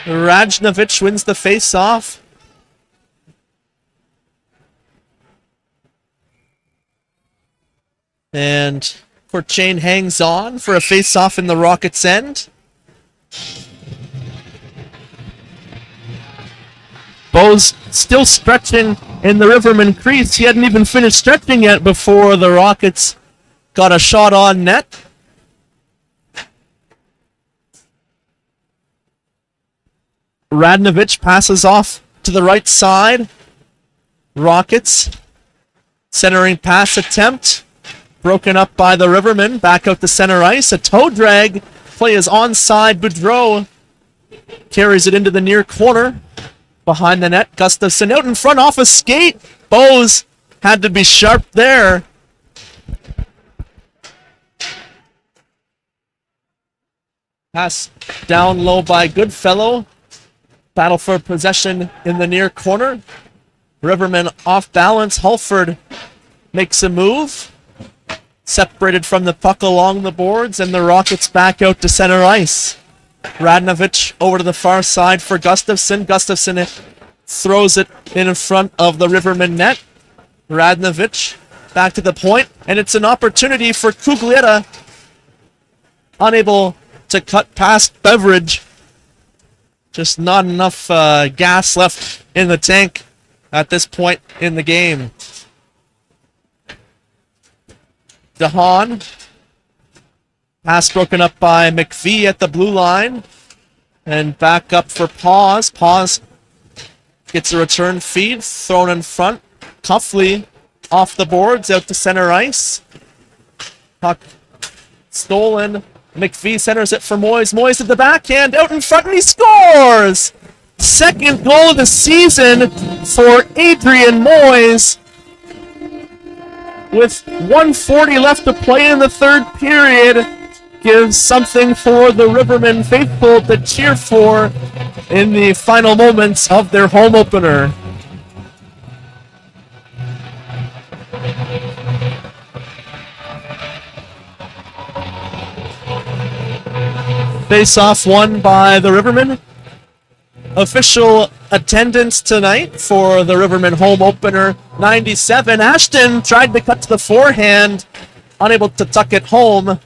Rajnovic wins the face-off. And Courchain hangs on for a face-off in the Rockets' end. Bo's still stretching in the Rivermen crease. He hadn't even finished stretching yet before the Rockets got a shot on net. Radnovic passes off to the right side. Rockets. Centering pass attempt. Broken up by the Rivermen. Back out to center ice. A toe drag. Play is onside. Boudreau carries it into the near corner. Behind the net. Gustafsson out in front off a skate. Bose had to be sharp there. Pass down low by Goodfellow. Battle for possession in the near corner. Rivermen off balance. Hulford makes a move. Separated from the puck along the boards, and the Rockets back out to center ice. Radnovic over to the far side for Gustafsson. Gustafsson throws it in front of the Rivermen net. Radnovic back to the point, and it's an opportunity for Cuglietta. Unable to cut past Beveridge. Just not enough gas left in the tank at this point in the game. DeHaan. Pass broken up by McVie at the blue line. And back up for Pause. Pause gets a return feed. Thrown in front. Cuffley off the boards out to center ice. Puck stolen. McVie centers it for Moyes. Moyes at the backhand. Out in front and he scores! Second goal of the season for Adrian Moyes. With 1:40 left to play in the third period, gives something for the Rivermen faithful to cheer for in the final moments of their home opener. Face-off won by the Rivermen. Official attendance tonight for the Rivermen home opener, 97. Ashton tried to cut to the forehand, unable to tuck it home.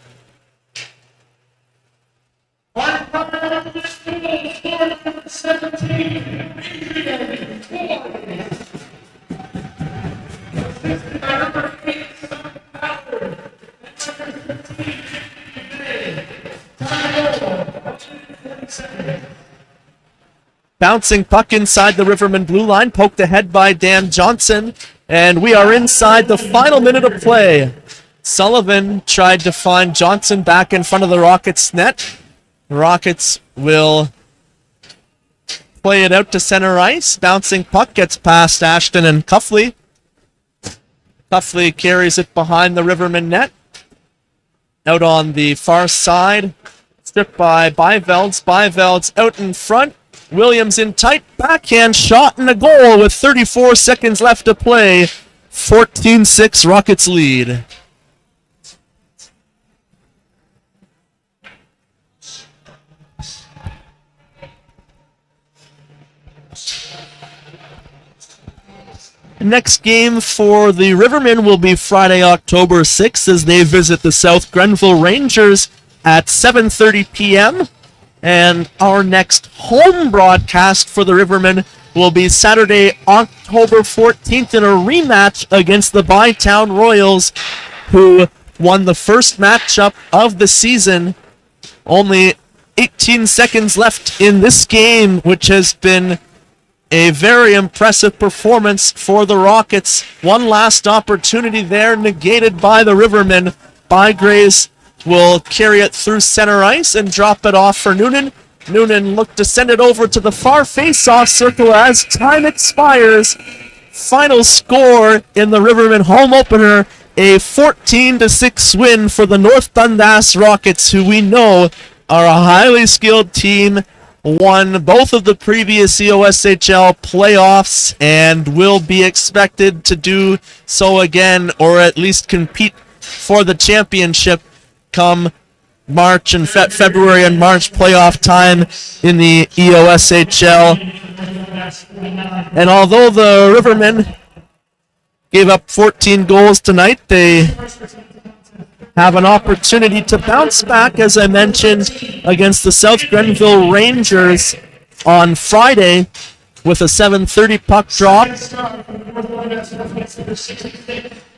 Bouncing puck inside the Rivermen blue line, poked ahead by Dan Johnson, and we are inside the final minute of play. Sullivan tried to find Johnson back in front of the Rockets net. The Rockets will play it out to center ice. Bouncing puck gets past Ashton and Cuffley. Cuffley carries it behind the Rivermen net. Out on the far side, stripped by Byvelds. Byvelds out in front. Williams in tight, backhand shot and a goal with 34 seconds left to play. 14-6 Rockets lead. Next game for the Rivermen will be Friday, October 6th as they visit the South Grenville Rangers at 7:30 p.m. And our next home broadcast for the Rivermen will be Saturday, October 14th in a rematch against the Bytown Royals, who won the first matchup of the season. Only 18 seconds left in this game, which has been a very impressive performance for the Rockets. One last opportunity there, negated by the Rivermen. Bygraves will carry it through center ice and drop it off for Noonan. Noonan looked to send it over to the far face-off circle as time expires. Final score in the Rivermen home opener, a 14-6 win for the North Dundas Rockets, who we know are a highly skilled team, won both of the previous EOSHL playoffs, and will be expected to do so again, or at least compete for the championship come March and February and March playoff time in the EOSHL. And although the Rivermen gave up 14 goals tonight, they have an opportunity to bounce back, as I mentioned, against the South Grenville Rangers on Friday with a 7:30 puck drop.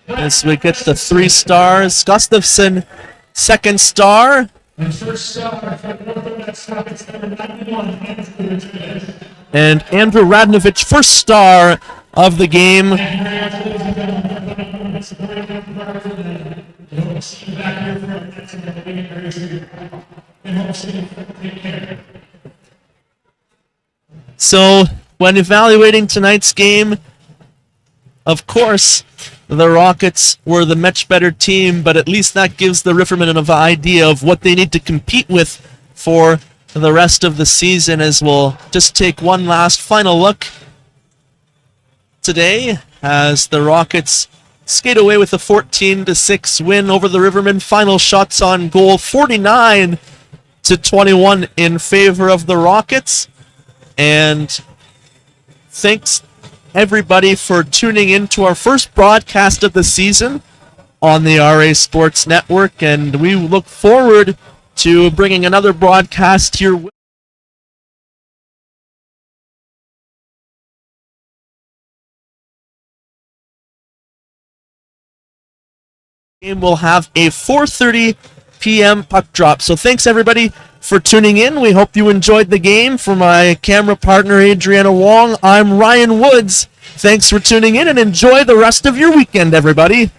As we get the 3 stars, Gustafson, second star. And Andrew Radnovich, first star of the game. So, when evaluating tonight's game, of course, the Rockets were the much better team, but at least that gives the Rivermen an idea of what they need to compete with for the rest of the season, as we'll just take one last final look today as the Rockets skate away with a 14-6 win over the Rivermen. Final shots on goal, 49-21 in favor of the Rockets. And thanks everybody for tuning in to our first broadcast of the season on the RA Sports Network, and we look forward to bringing another broadcast here. Game will have a 4:30 p.m. puck drop. So thanks everybody for tuning in. We hope you enjoyed the game. For my camera partner Adriana Wong, I'm Ryan Woods. Thanks for tuning in and enjoy the rest of your weekend, everybody.